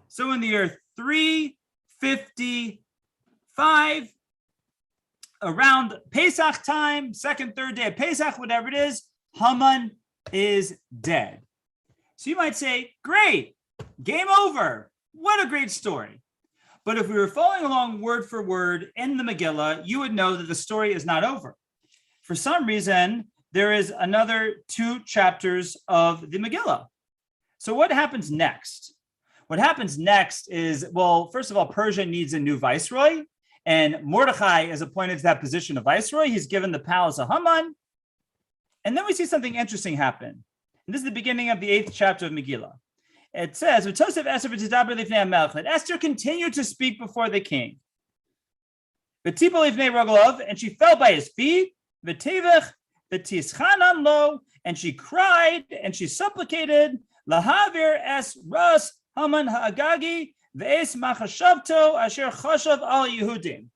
So in the year 355, around Pesach time, second, third day of Pesach, whatever it is, Haman is dead. So you might say, great, game over. What a great story. But if we were following along word for word in the Megillah, you would know that the story is not over. For some reason, there is another 2 chapters of the Megillah. So what happens next? What happens next is, well, first of all, Persia needs a new viceroy, and Mordechai is appointed to that position of viceroy. He's given the palace of Haman. And then we see something interesting happen. And this is the beginning of the 8th chapter of Megillah. It says, let Esther continue to speak before the king. And she fell by his feet, and she cried, and she supplicated, Lahavir es ras Haman ha'agagi ve'es machashavto asher chashav al Yehudim.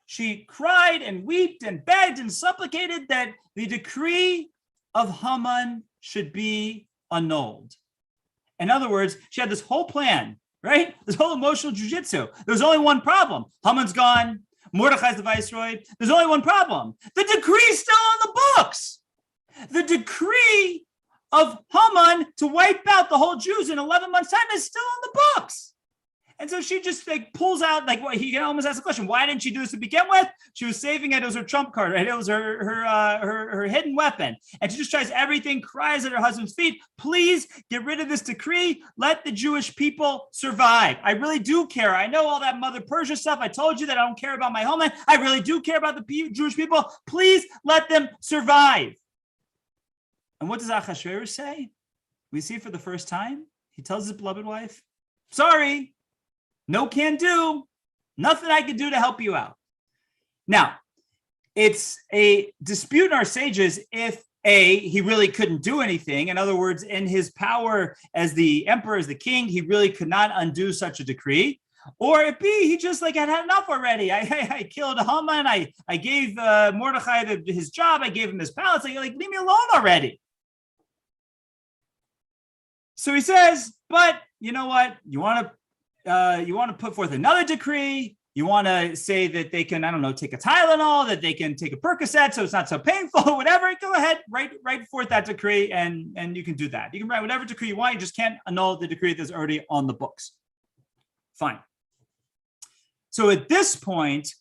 She cried and wept and begged and supplicated that the decree of Haman should be annulled. In other words, she had this whole plan, right? This whole emotional jujitsu. There's only one problem. Haman's gone. Mordechai's the viceroy. There's only one problem. The decree is still on the books. The decree of Haman to wipe out the whole Jews in 11 months' time is still on the books. And so she just pulls out, he can almost ask the question, why didn't she do this to begin with? She was saving it. It was her trump card, right? It was her hidden weapon. And she just tries everything, cries at her husband's feet. Please get rid of this decree. Let the Jewish people survive. I really do care. I know all that Mother Persia stuff. I told you that I don't care about my homeland. I really do care about the Jewish people. Please let them survive. And what does Achashverosh say? We see it for the first time. He tells his beloved wife, sorry, no can do, nothing I can do to help you out. Now, it's a dispute in our sages if A, he really couldn't do anything. In other words, in his power as the emperor, as the king, he really could not undo such a decree. Or if B, he just had enough already. I killed Haman. I gave Mordechai his job. I gave him his palace. Leave me alone already. So he says, but you know what? You want to put forth another decree. You want to say that they can, take a Tylenol, that they can take a Percocet so it's not so painful, whatever. Go ahead, write forth that decree, and you can do that. You can write whatever decree you want. You just can't annul the decree that's already on the books. Fine. So at this point,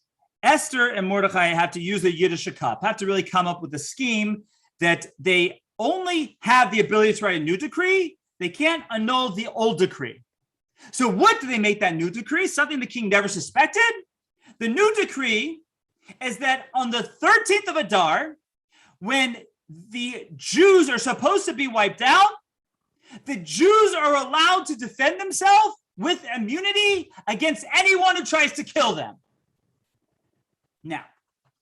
Esther and Mordechai have to use the Yiddish cup, have to really come up with a scheme that they only have the ability to write a new decree. They can't annul the old decree. So what do they make that new decree? Something the king never suspected. The new decree is that on the 13th of Adar, when the Jews are supposed to be wiped out, the Jews are allowed to defend themselves with immunity against anyone who tries to kill them. Now,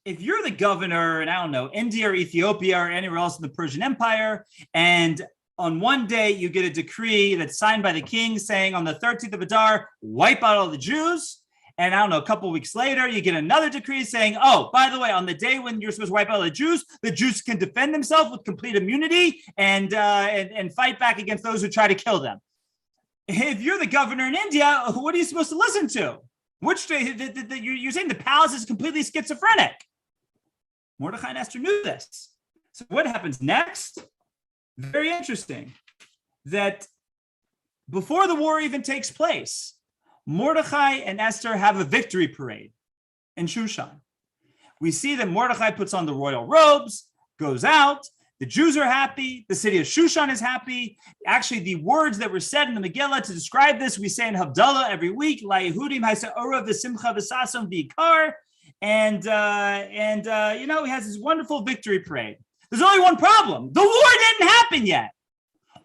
if you're the governor in, India or Ethiopia or anywhere else in the Persian Empire, and on one day you get a decree that's signed by the king saying on the 13th of Adar, wipe out all the Jews. And a couple of weeks later, you get another decree saying, oh, by the way, on the day when you're supposed to wipe out the Jews can defend themselves with complete immunity and fight back against those who try to kill them. If you're the governor in India, what are you supposed to listen to? Which day? You're saying the palace is completely schizophrenic. Mordechai and Esther knew this. So what happens next? Very interesting that before the war even takes place, Mordechai and Esther have a victory parade in Shushan. We see that Mordechai puts on the royal robes, goes out. The Jews are happy. The city of Shushan is happy. Actually, the words that were said in the Megillah to describe this, we say in Havdalah every week, La Yehudim ha'sa'ora v'simcha v'sasam v'ikar. And he has this wonderful victory parade. There's only one problem. The war didn't happen yet.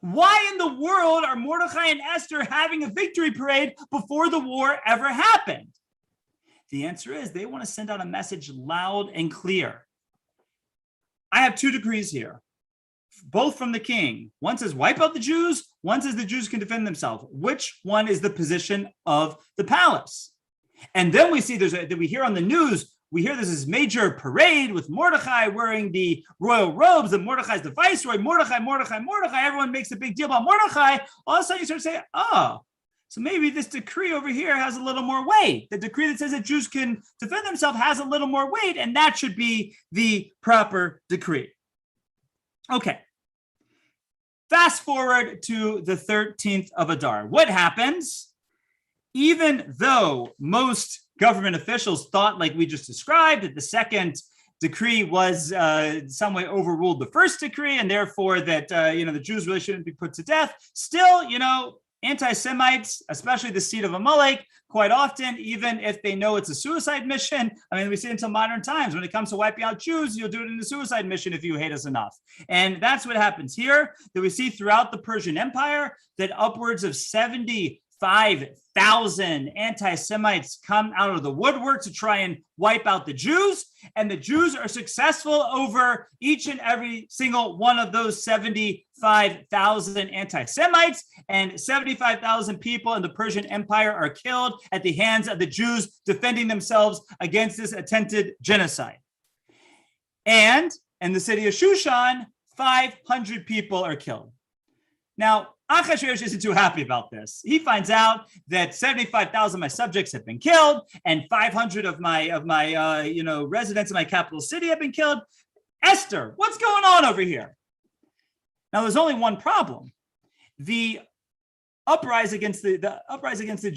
Why in the world are Mordechai and Esther having a victory parade before the war ever happened? The answer is they want to send out a message loud and clear. I have two decrees here, both from the king. One says wipe out the Jews. One says the Jews can defend themselves. Which one is the position of the palace? And then we see we hear on the news, we hear there's this major parade with Mordechai wearing the royal robes, and Mordechai's the viceroy, Mordechai. Everyone makes a big deal about Mordechai. All of a sudden you start to say, so maybe this decree over here has a little more weight. The decree that says that Jews can defend themselves has a little more weight, and that should be the proper decree. Okay. Fast forward to the 13th of Adar. What happens? Even though most government officials thought, like we just described, that the second decree was some way overruled the first decree, and therefore that the Jews really shouldn't be put to death, still, anti-Semites, especially the seed of Amalek, quite often, even if they know it's a suicide mission, we see it until modern times. When it comes to wiping out Jews, you'll do it in a suicide mission if you hate us enough. And that's what happens here, that we see throughout the Persian Empire, that upwards of 75,000 anti-Semites come out of the woodwork to try and wipe out the Jews, and the Jews are successful over each and every single one of those 75,000 anti-Semites, and 75,000 people in the Persian Empire are killed at the hands of the Jews defending themselves against this attempted genocide. And in the city of Shushan, 500 people are killed. Now, Achashverosh isn't too happy about this. He finds out that 75,000 of my subjects have been killed, and 500 of my residents in my capital city have been killed. Esther, what's going on over here? Now, there's only one problem. The uprising against the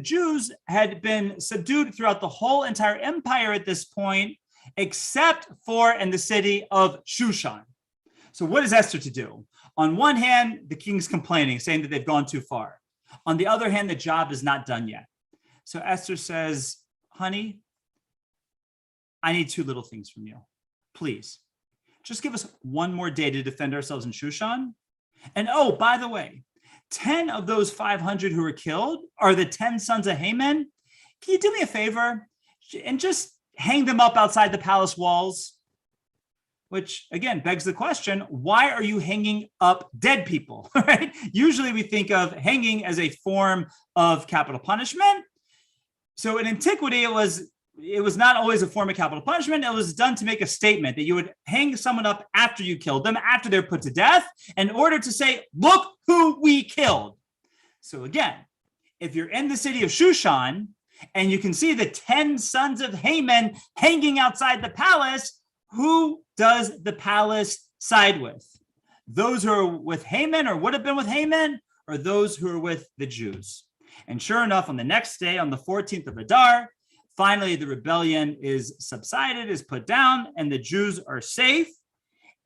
Jews had been subdued throughout the whole entire empire at this point, except for in the city of Shushan. So what is Esther to do? On one hand, the king's complaining, saying that they've gone too far. On the other hand, the job is not done yet. So Esther says, honey, I need two little things from you. Please, just give us one more day to defend ourselves in Shushan. And oh, by the way, 10 of those 500 who were killed are the 10 sons of Haymen. Can you do me a favor and just hang them up outside the palace walls? Which, again, begs the question, why are you hanging up dead people, right? Usually we think of hanging as a form of capital punishment. So in antiquity, it was not always a form of capital punishment. It was done to make a statement that you would hang someone up after you killed them, after they're put to death, in order to say, look who we killed. So again, if you're in the city of Shushan and you can see the 10 sons of Haymen hanging outside the palace, who does the palace side with? Those who are with Haymen or would have been with Haymen, or those who are with the Jews? And sure enough, on the next day, on the 14th of Adar, finally the rebellion is subsided, is put down, and the Jews are safe.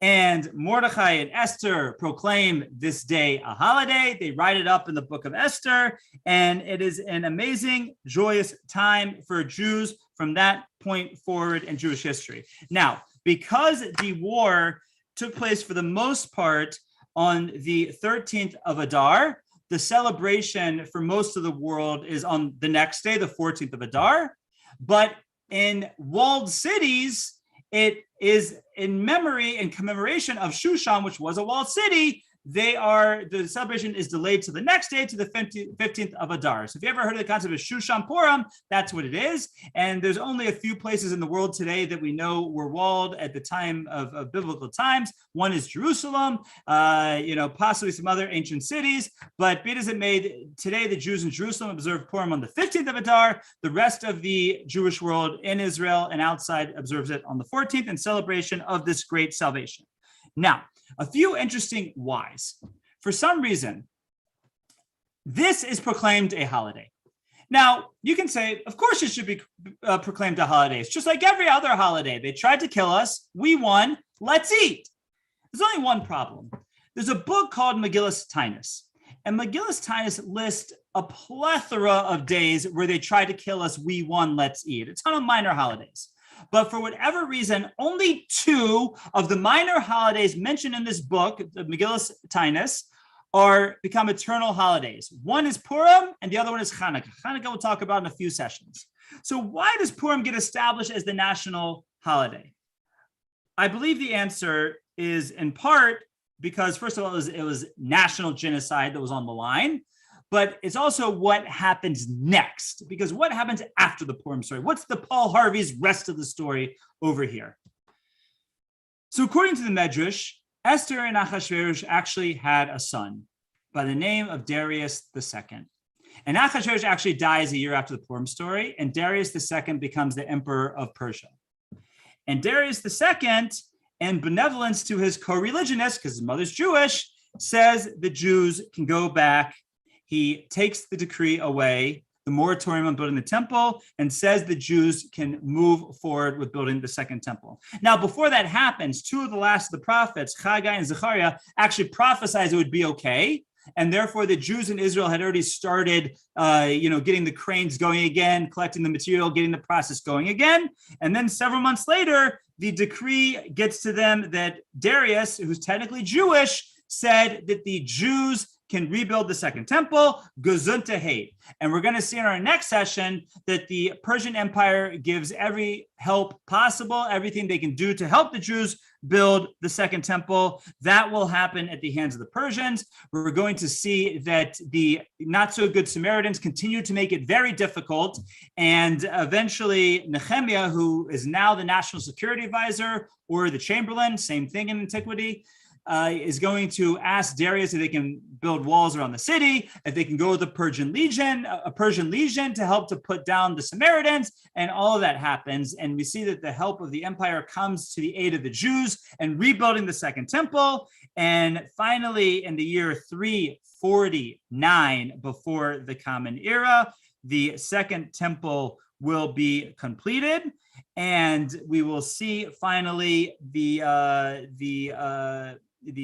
And Mordechai and Esther proclaim this day a holiday. They write it up in the book of Esther, and it is an amazing, joyous time for Jews from that point forward in Jewish history. Now, because the war took place for the most part on the 13th of Adar, the celebration for most of the world is on the next day, the 14th of Adar. But in walled cities, it is in memory and commemoration of Shushan, which was a walled city. The celebration is delayed to the next day, to the 15th of Adar. So if you ever heard of the concept of Shushan Purim, that's what it is. And there's only a few places in the world today that we know were walled at the time of biblical times. One is Jerusalem, possibly some other ancient cities. But be it as it may, today the Jews in Jerusalem observe Purim on the 15th of Adar. The rest of the Jewish world in Israel and outside observes it on the 14th in celebration of this great salvation. Now, a few interesting whys. For some reason, this is proclaimed a holiday. Now, you can say, of course, it should be proclaimed a holiday. It's just like every other holiday. They tried to kill us. We won. Let's eat. There's only one problem. There's a book called Megillas Tainus. And Megillas Tainus lists a plethora of days where they tried to kill us. We won. Let's eat. A ton of minor holidays. But for whatever reason, only 2 of the minor holidays mentioned in this book, the Megillas Tainus, become eternal holidays. One is Purim and the other one is Hanukkah. Hanukkah we'll talk about in a few sessions. So why does Purim get established as the national holiday? I believe the answer is in part because, first of all, it was national genocide that was on the line, but it's also what happens next, because what happens after the Purim story? What's the Paul Harvey's rest of the story over here? So according to the Medrash, Esther and Achashverosh actually had a son by the name of Darius II. And Achashverosh actually dies a year after the Purim story, and Darius II becomes the emperor of Persia. And Darius II, in benevolence to his co-religionists, because his mother's Jewish, says the Jews can go back. He takes the decree away, the moratorium on building the temple, and says the Jews can move forward with building the second temple. Now, before that happens, 2 of the last of the prophets, Haggai and Zechariah, actually prophesied it would be okay. And therefore, the Jews in Israel had already started, getting the cranes going again, collecting the material, getting the process going again. And then several months later, the decree gets to them that Darius, who's technically Jewish, said that the Jews can rebuild the second temple, Gesundheit Heit. And we're going to see in our next session that the Persian Empire gives every help possible, everything they can do to help the Jews build the second temple. That will happen at the hands of the Persians. We're going to see that the not so good Samaritans continue to make it very difficult. And eventually Nehemiah, who is now the national security advisor, or the Chamberlain, same thing in antiquity, is going to ask Darius if they can build walls around the city, if they can go with a Persian legion to help to put down the Samaritans, and all of that happens. And we see that the help of the empire comes to the aid of the Jews and rebuilding the second temple. And finally, in the year 349 before the Common Era, the second temple will be completed. And we will see finally the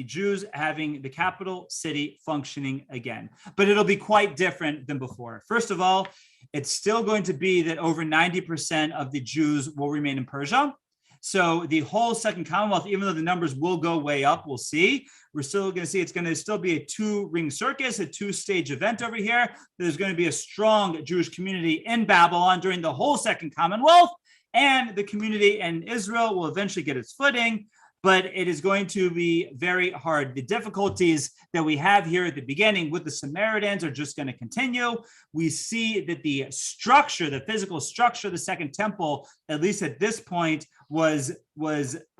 Jews having the capital city functioning again. But it'll be quite different than before. First of all, it's still going to be that over 90% of the Jews will remain in Persia. So the whole Second Commonwealth, even though the numbers will go way up, we'll see. We're still going to see it's going to still be a 2-ring circus, a 2-stage event over here. There's going to be a strong Jewish community in Babylon during the whole Second Commonwealth, and the community in Israel will eventually get its footing. But it is going to be very hard. The difficulties that we have here at the beginning with the Samaritans are just going to continue. We see that the structure, the physical structure of the second temple, at least at this point, was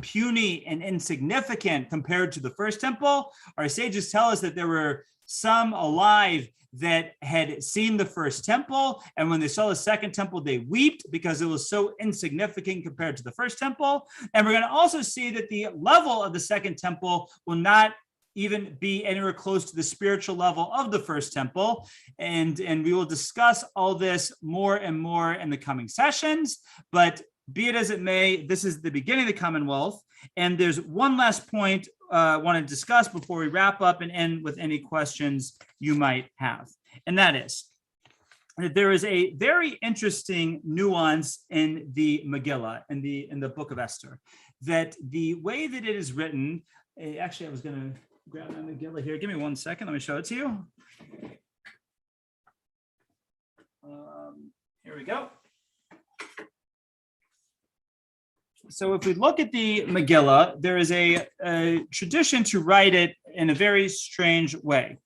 puny and insignificant compared to the first temple. Our sages tell us that there were some alive that had seen the first temple, and when they saw the second temple, they wept because it was so insignificant compared to the first temple. And we're going to also see that the level of the second temple will not even be anywhere close to the spiritual level of the first temple. And we will discuss all this more and more in the coming sessions. But be it as it may, this is the beginning of the Commonwealth. And there's one last point I want to discuss before we wrap up and end with any questions you might have. And that is that there is a very interesting nuance in the Megillah, in the book of Esther, that the way that it is written, actually, I was going to grab my Megillah here. Give me 1 second. Let me show it to you. Here we go. So if we look at the Megillah, there is a tradition to write it in a very strange way.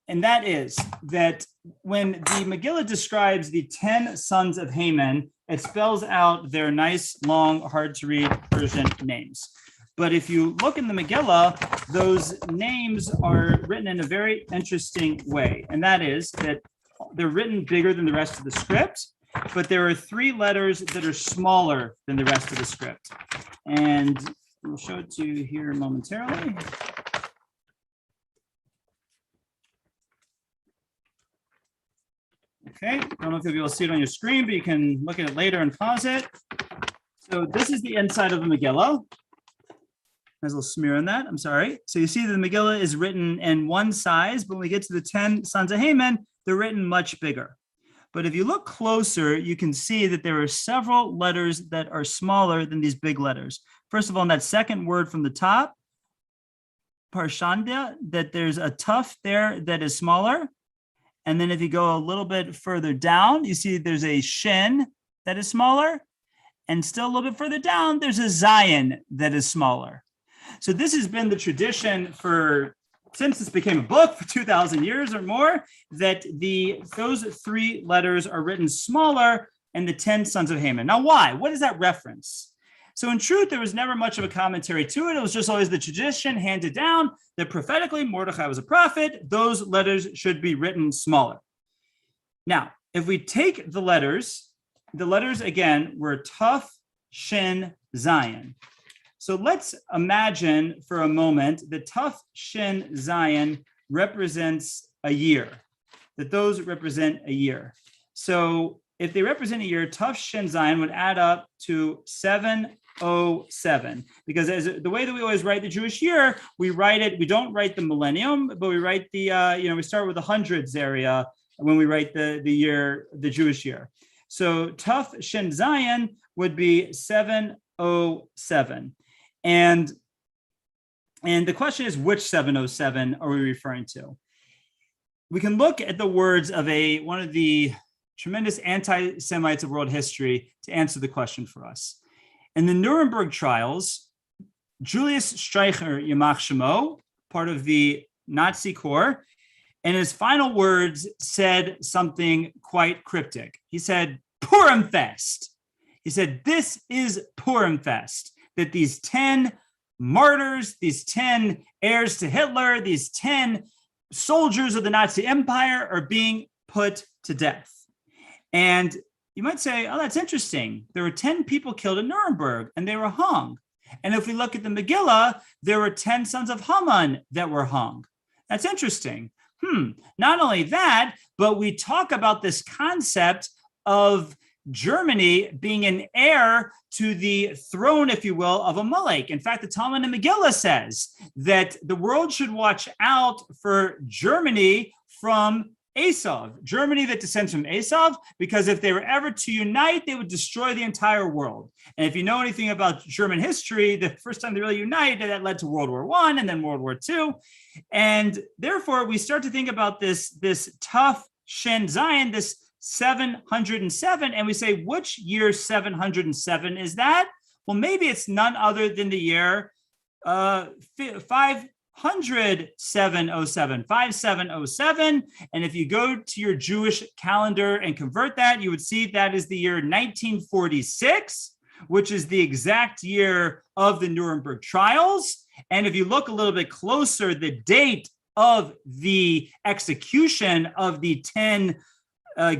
And that is that when the Megillah describes the 10 sons of Haymen, it spells out their nice, long, hard-to-read Persian names. But if you look in the Megillah, those names are written in a very interesting way. And that is that they're written bigger than the rest of the script, but there are 3 letters that are smaller than the rest of the script. And we'll show it to you here momentarily. Okay, I don't know if you'll be able to see it on your screen, but you can look at it later and pause it. So this is the inside of the Megillah. There's a little smear on that, I'm sorry. So you see that the Megillah is written in one size, but when we get to the 10 Sons of Haymen, they're written much bigger. But if you look closer, you can see that there are several letters that are smaller than these big letters. First of all, in that second word from the top, Parshanda, that there's a tuft there that is smaller. And then if you go a little bit further down, you see there's a shin that is smaller. And still a little bit further down, there's a zayin that is smaller. So this has been the tradition since this became a book for 2,000 years or more, that those three letters are written smaller in the 10 Sons of Haymen. Now, why? What is that reference? So in truth, there was never much of a commentary to it. It was just always the tradition handed down that prophetically Mordechai was a prophet. Those letters should be written smaller. Now, if we take the letters again were Tuf, Shin, Zayin. So let's imagine for a moment that Tuf, Shin, Zayin represents a year, that those represent a year. So if they represent a year, Tuf, Shin, Zayin would add up to 707, because as the way that we always write the Jewish year, we don't write the millennium, but we write we start with the hundreds area when we write the year, the Jewish year. So Tuf, Shin, Zayin would be 707. And the question is, which 707 are we referring to? We can look at the words of one of the tremendous anti-Semites of world history to answer the question for us. In the Nuremberg trials, Julius Streicher, Yamach Shemo, part of the Nazi Corps, in his final words said something quite cryptic. He said, Purim Fest. He said, this is Purim Fest, that these 10 martyrs, these 10 heirs to Hitler, these 10 soldiers of the Nazi Empire are being put to death. And you might say, oh, that's interesting. There were 10 people killed in Nuremberg and they were hung. And if we look at the Megillah, there were 10 sons of Haman that were hung. That's interesting. Not only that, but we talk about this concept of Germany being an heir to the throne, if you will, of Amalek. In fact, the Talmud and Megillah says that the world should watch out for Germany from Esau, Germany that descends from Esau, because if they were ever to unite, they would destroy the entire world. And if you know anything about German history, the first time they really united, that led to World War I and then World War II. And therefore, we start to think about this Tuf, Shin, Zayin, this 707, and we say, which year 707 is that? Well, maybe it's none other than the year 5707. And if you go to your Jewish calendar and convert that, you would see that is the year 1946, which is the exact year of the Nuremberg trials. And if you look a little bit closer, the date of the execution of the 10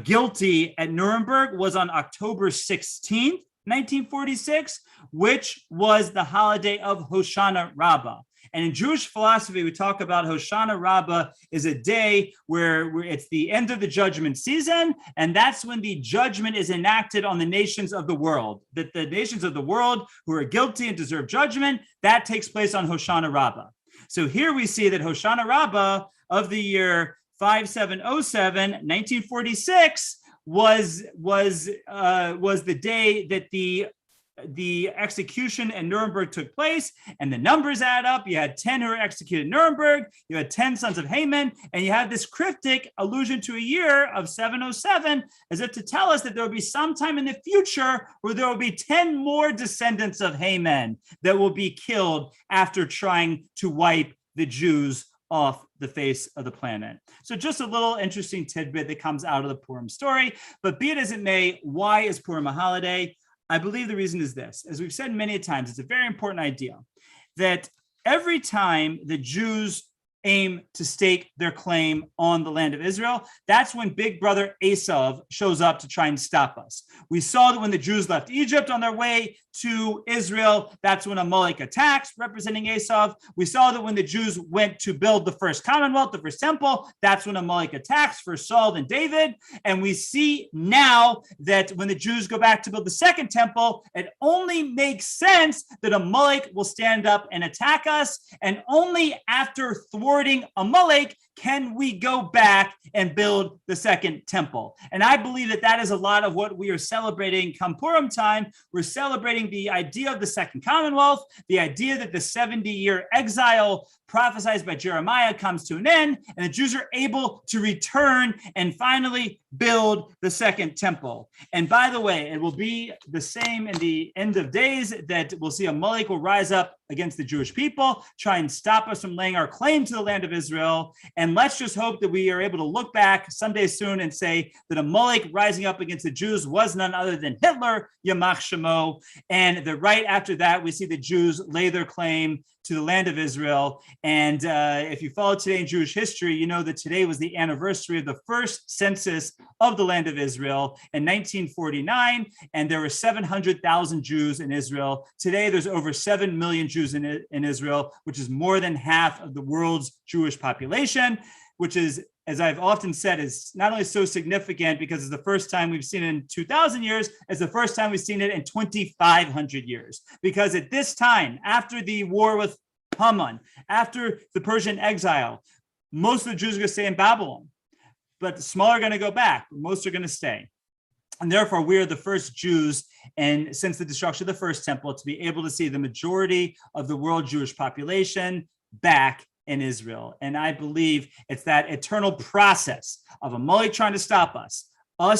guilty at Nuremberg was on October 16th, 1946, which was the holiday of Hoshana Rabbah. And in Jewish philosophy, we talk about Hoshana Rabbah is a day where it's the end of the judgment season, and that's when the judgment is enacted on the nations of the world, that the nations of the world who are guilty and deserve judgment, that takes place on Hoshana Rabbah. So here we see that Hoshana Rabbah of the year 5707, 1946 was the day that the execution in Nuremberg took place, and the numbers add up. You had 10 who were executed in Nuremberg, you had 10 sons of Haymen, and you have this cryptic allusion to a year of 707, as if to tell us that there will be some time in the future where there will be 10 more descendants of Haymen that will be killed after trying to wipe the Jews off the face of the planet. So just a little interesting tidbit that comes out of the Purim story. But be it as it may, why is Purim a holiday? I believe the reason is this. As we've said many times, it's a very important idea that every time the Jews aim to stake their claim on the land of Israel. That's when big brother Esau shows up to try and stop us. We saw that when the Jews left Egypt on their way to Israel, that's when Amalek attacks, representing Esau. We saw that when the Jews went to build the first commonwealth, the first temple, that's when Amalek attacks for Saul and David. And we see now that when the Jews go back to build the second temple, it only makes sense that Amalek will stand up and attack us. And only after thwarting Amalek can we go back and build the second temple. And I believe that that is a lot of what we are celebrating come Purim time. We're celebrating the idea of the second commonwealth, the idea that the 70-year exile prophesied by Jeremiah comes to an end, and the Jews are able to return and finally build the second temple. And by the way, it will be the same in the end of days, that we'll see Amalek will rise up against the Jewish people, try and stop us from laying our claim to the land of Israel. And let's just hope that we are able to look back someday soon and say that Amalek rising up against the Jews was none other than Hitler, Yamach Shemo. And that right after that, we see the Jews lay their claim to the land of Israel. And if you follow today in Jewish history, you know that today was the anniversary of the first census of the land of Israel in 1949. And there were 700,000 Jews in Israel. Today, there's over 7 million Jews in Israel, which is more than half of the world's Jewish population, which is, as I've often said, is not only so significant because it's the first time we've seen it in 2,000 years, it's the first time we've seen it in 2,500 years. Because at this time, after the war with Haman, after the Persian exile, most of the Jews are going to stay in Babylon, but the small are going to go back. Most are going to stay. And therefore, we are the first Jews, and since the destruction of the first temple, to be able to see the majority of the world Jewish population back in Israel. And I believe it's that eternal process of Amalek trying to stop us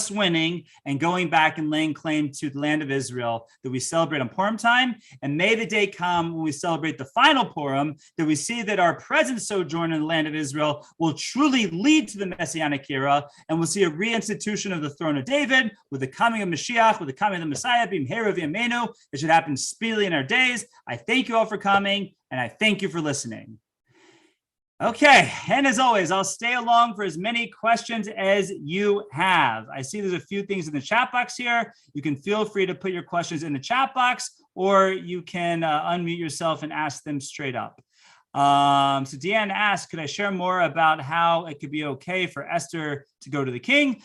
winning and going back and laying claim to the land of Israel that we celebrate on Purim time. And may the day come when we celebrate the final Purim, that we see that our present sojourn in the land of Israel will truly lead to the Messianic era, and we'll see a reinstitution of the throne of David with the coming of Mashiach, with the coming of the Messiah, B'mheira v'yameinu. It should happen speedily in our days. I thank you all for coming, and I thank you for listening. Okay, and as always, I'll stay along for as many questions as you have. I see there's a few things in the chat box here. You can feel free to put your questions in the chat box, or you can unmute yourself and ask them straight up. So Deanne asked, could I share more about how it could be okay for Esther to go to the king?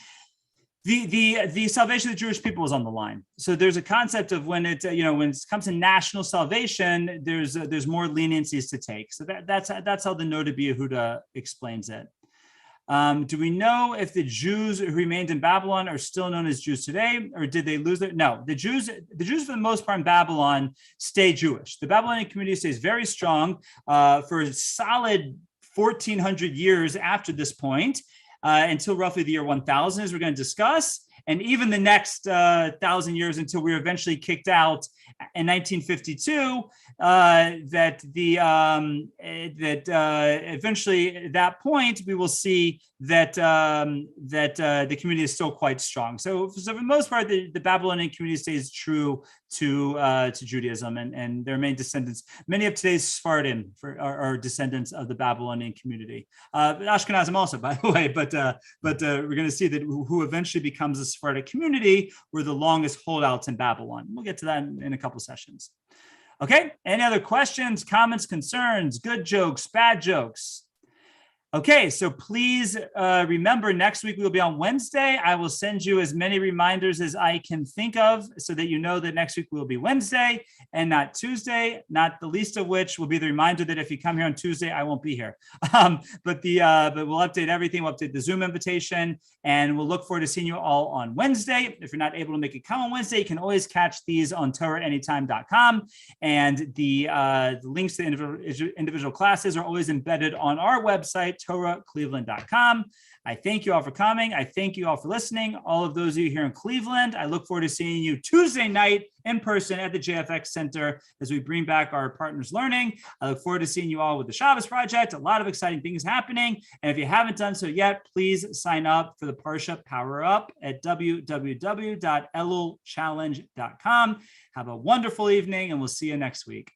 The salvation of the Jewish people is on the line. So there's a concept of when it when it comes to national salvation, there's more leniencies to take. So that's how the Noda B'Yehuda explains it. Do we know if the Jews who remained in Babylon are still known as Jews today, or did they lose their? No, the Jews for the most part in Babylon stay Jewish. The Babylonian community stays very strong for a solid 1,400 years after this point. Until roughly the year 1000, as we're going to discuss, and even the next 1,000 years until we were eventually kicked out in 1952. Eventually at that point we will see that the community is still quite strong. So for the most part, the Babylonian community stays true to Judaism, and their main descendants. Many of today's Sephardim are descendants of the Babylonian community. Ashkenazim also, by the way, but we're going to see that who eventually becomes a Sephardic community were the longest holdouts in Babylon. We'll get to that in a couple sessions. Okay, any other questions, comments, concerns, good jokes, bad jokes? Okay, so please remember, next week we'll be on Wednesday. I will send you as many reminders as I can think of so that you know that next week will be Wednesday and not Tuesday, not the least of which will be the reminder that if you come here on Tuesday, I won't be here. But we'll update everything. We'll update the Zoom invitation, and we'll look forward to seeing you all on Wednesday. If you're not able to make it come on Wednesday, you can always catch these on TorahAnytime.com, and the links to individual classes are always embedded on our website, TorahCleveland.com. I thank you all for coming. I thank you all for listening. All of those of you here in Cleveland, I look forward to seeing you Tuesday night in person at the JFX Center as we bring back our Partners Learning. I look forward to seeing you all with the Shabbos Project. A lot of exciting things happening. And if you haven't done so yet, please sign up for the Parsha Power Up at www.elulchallenge.com. Have a wonderful evening, and we'll see you next week.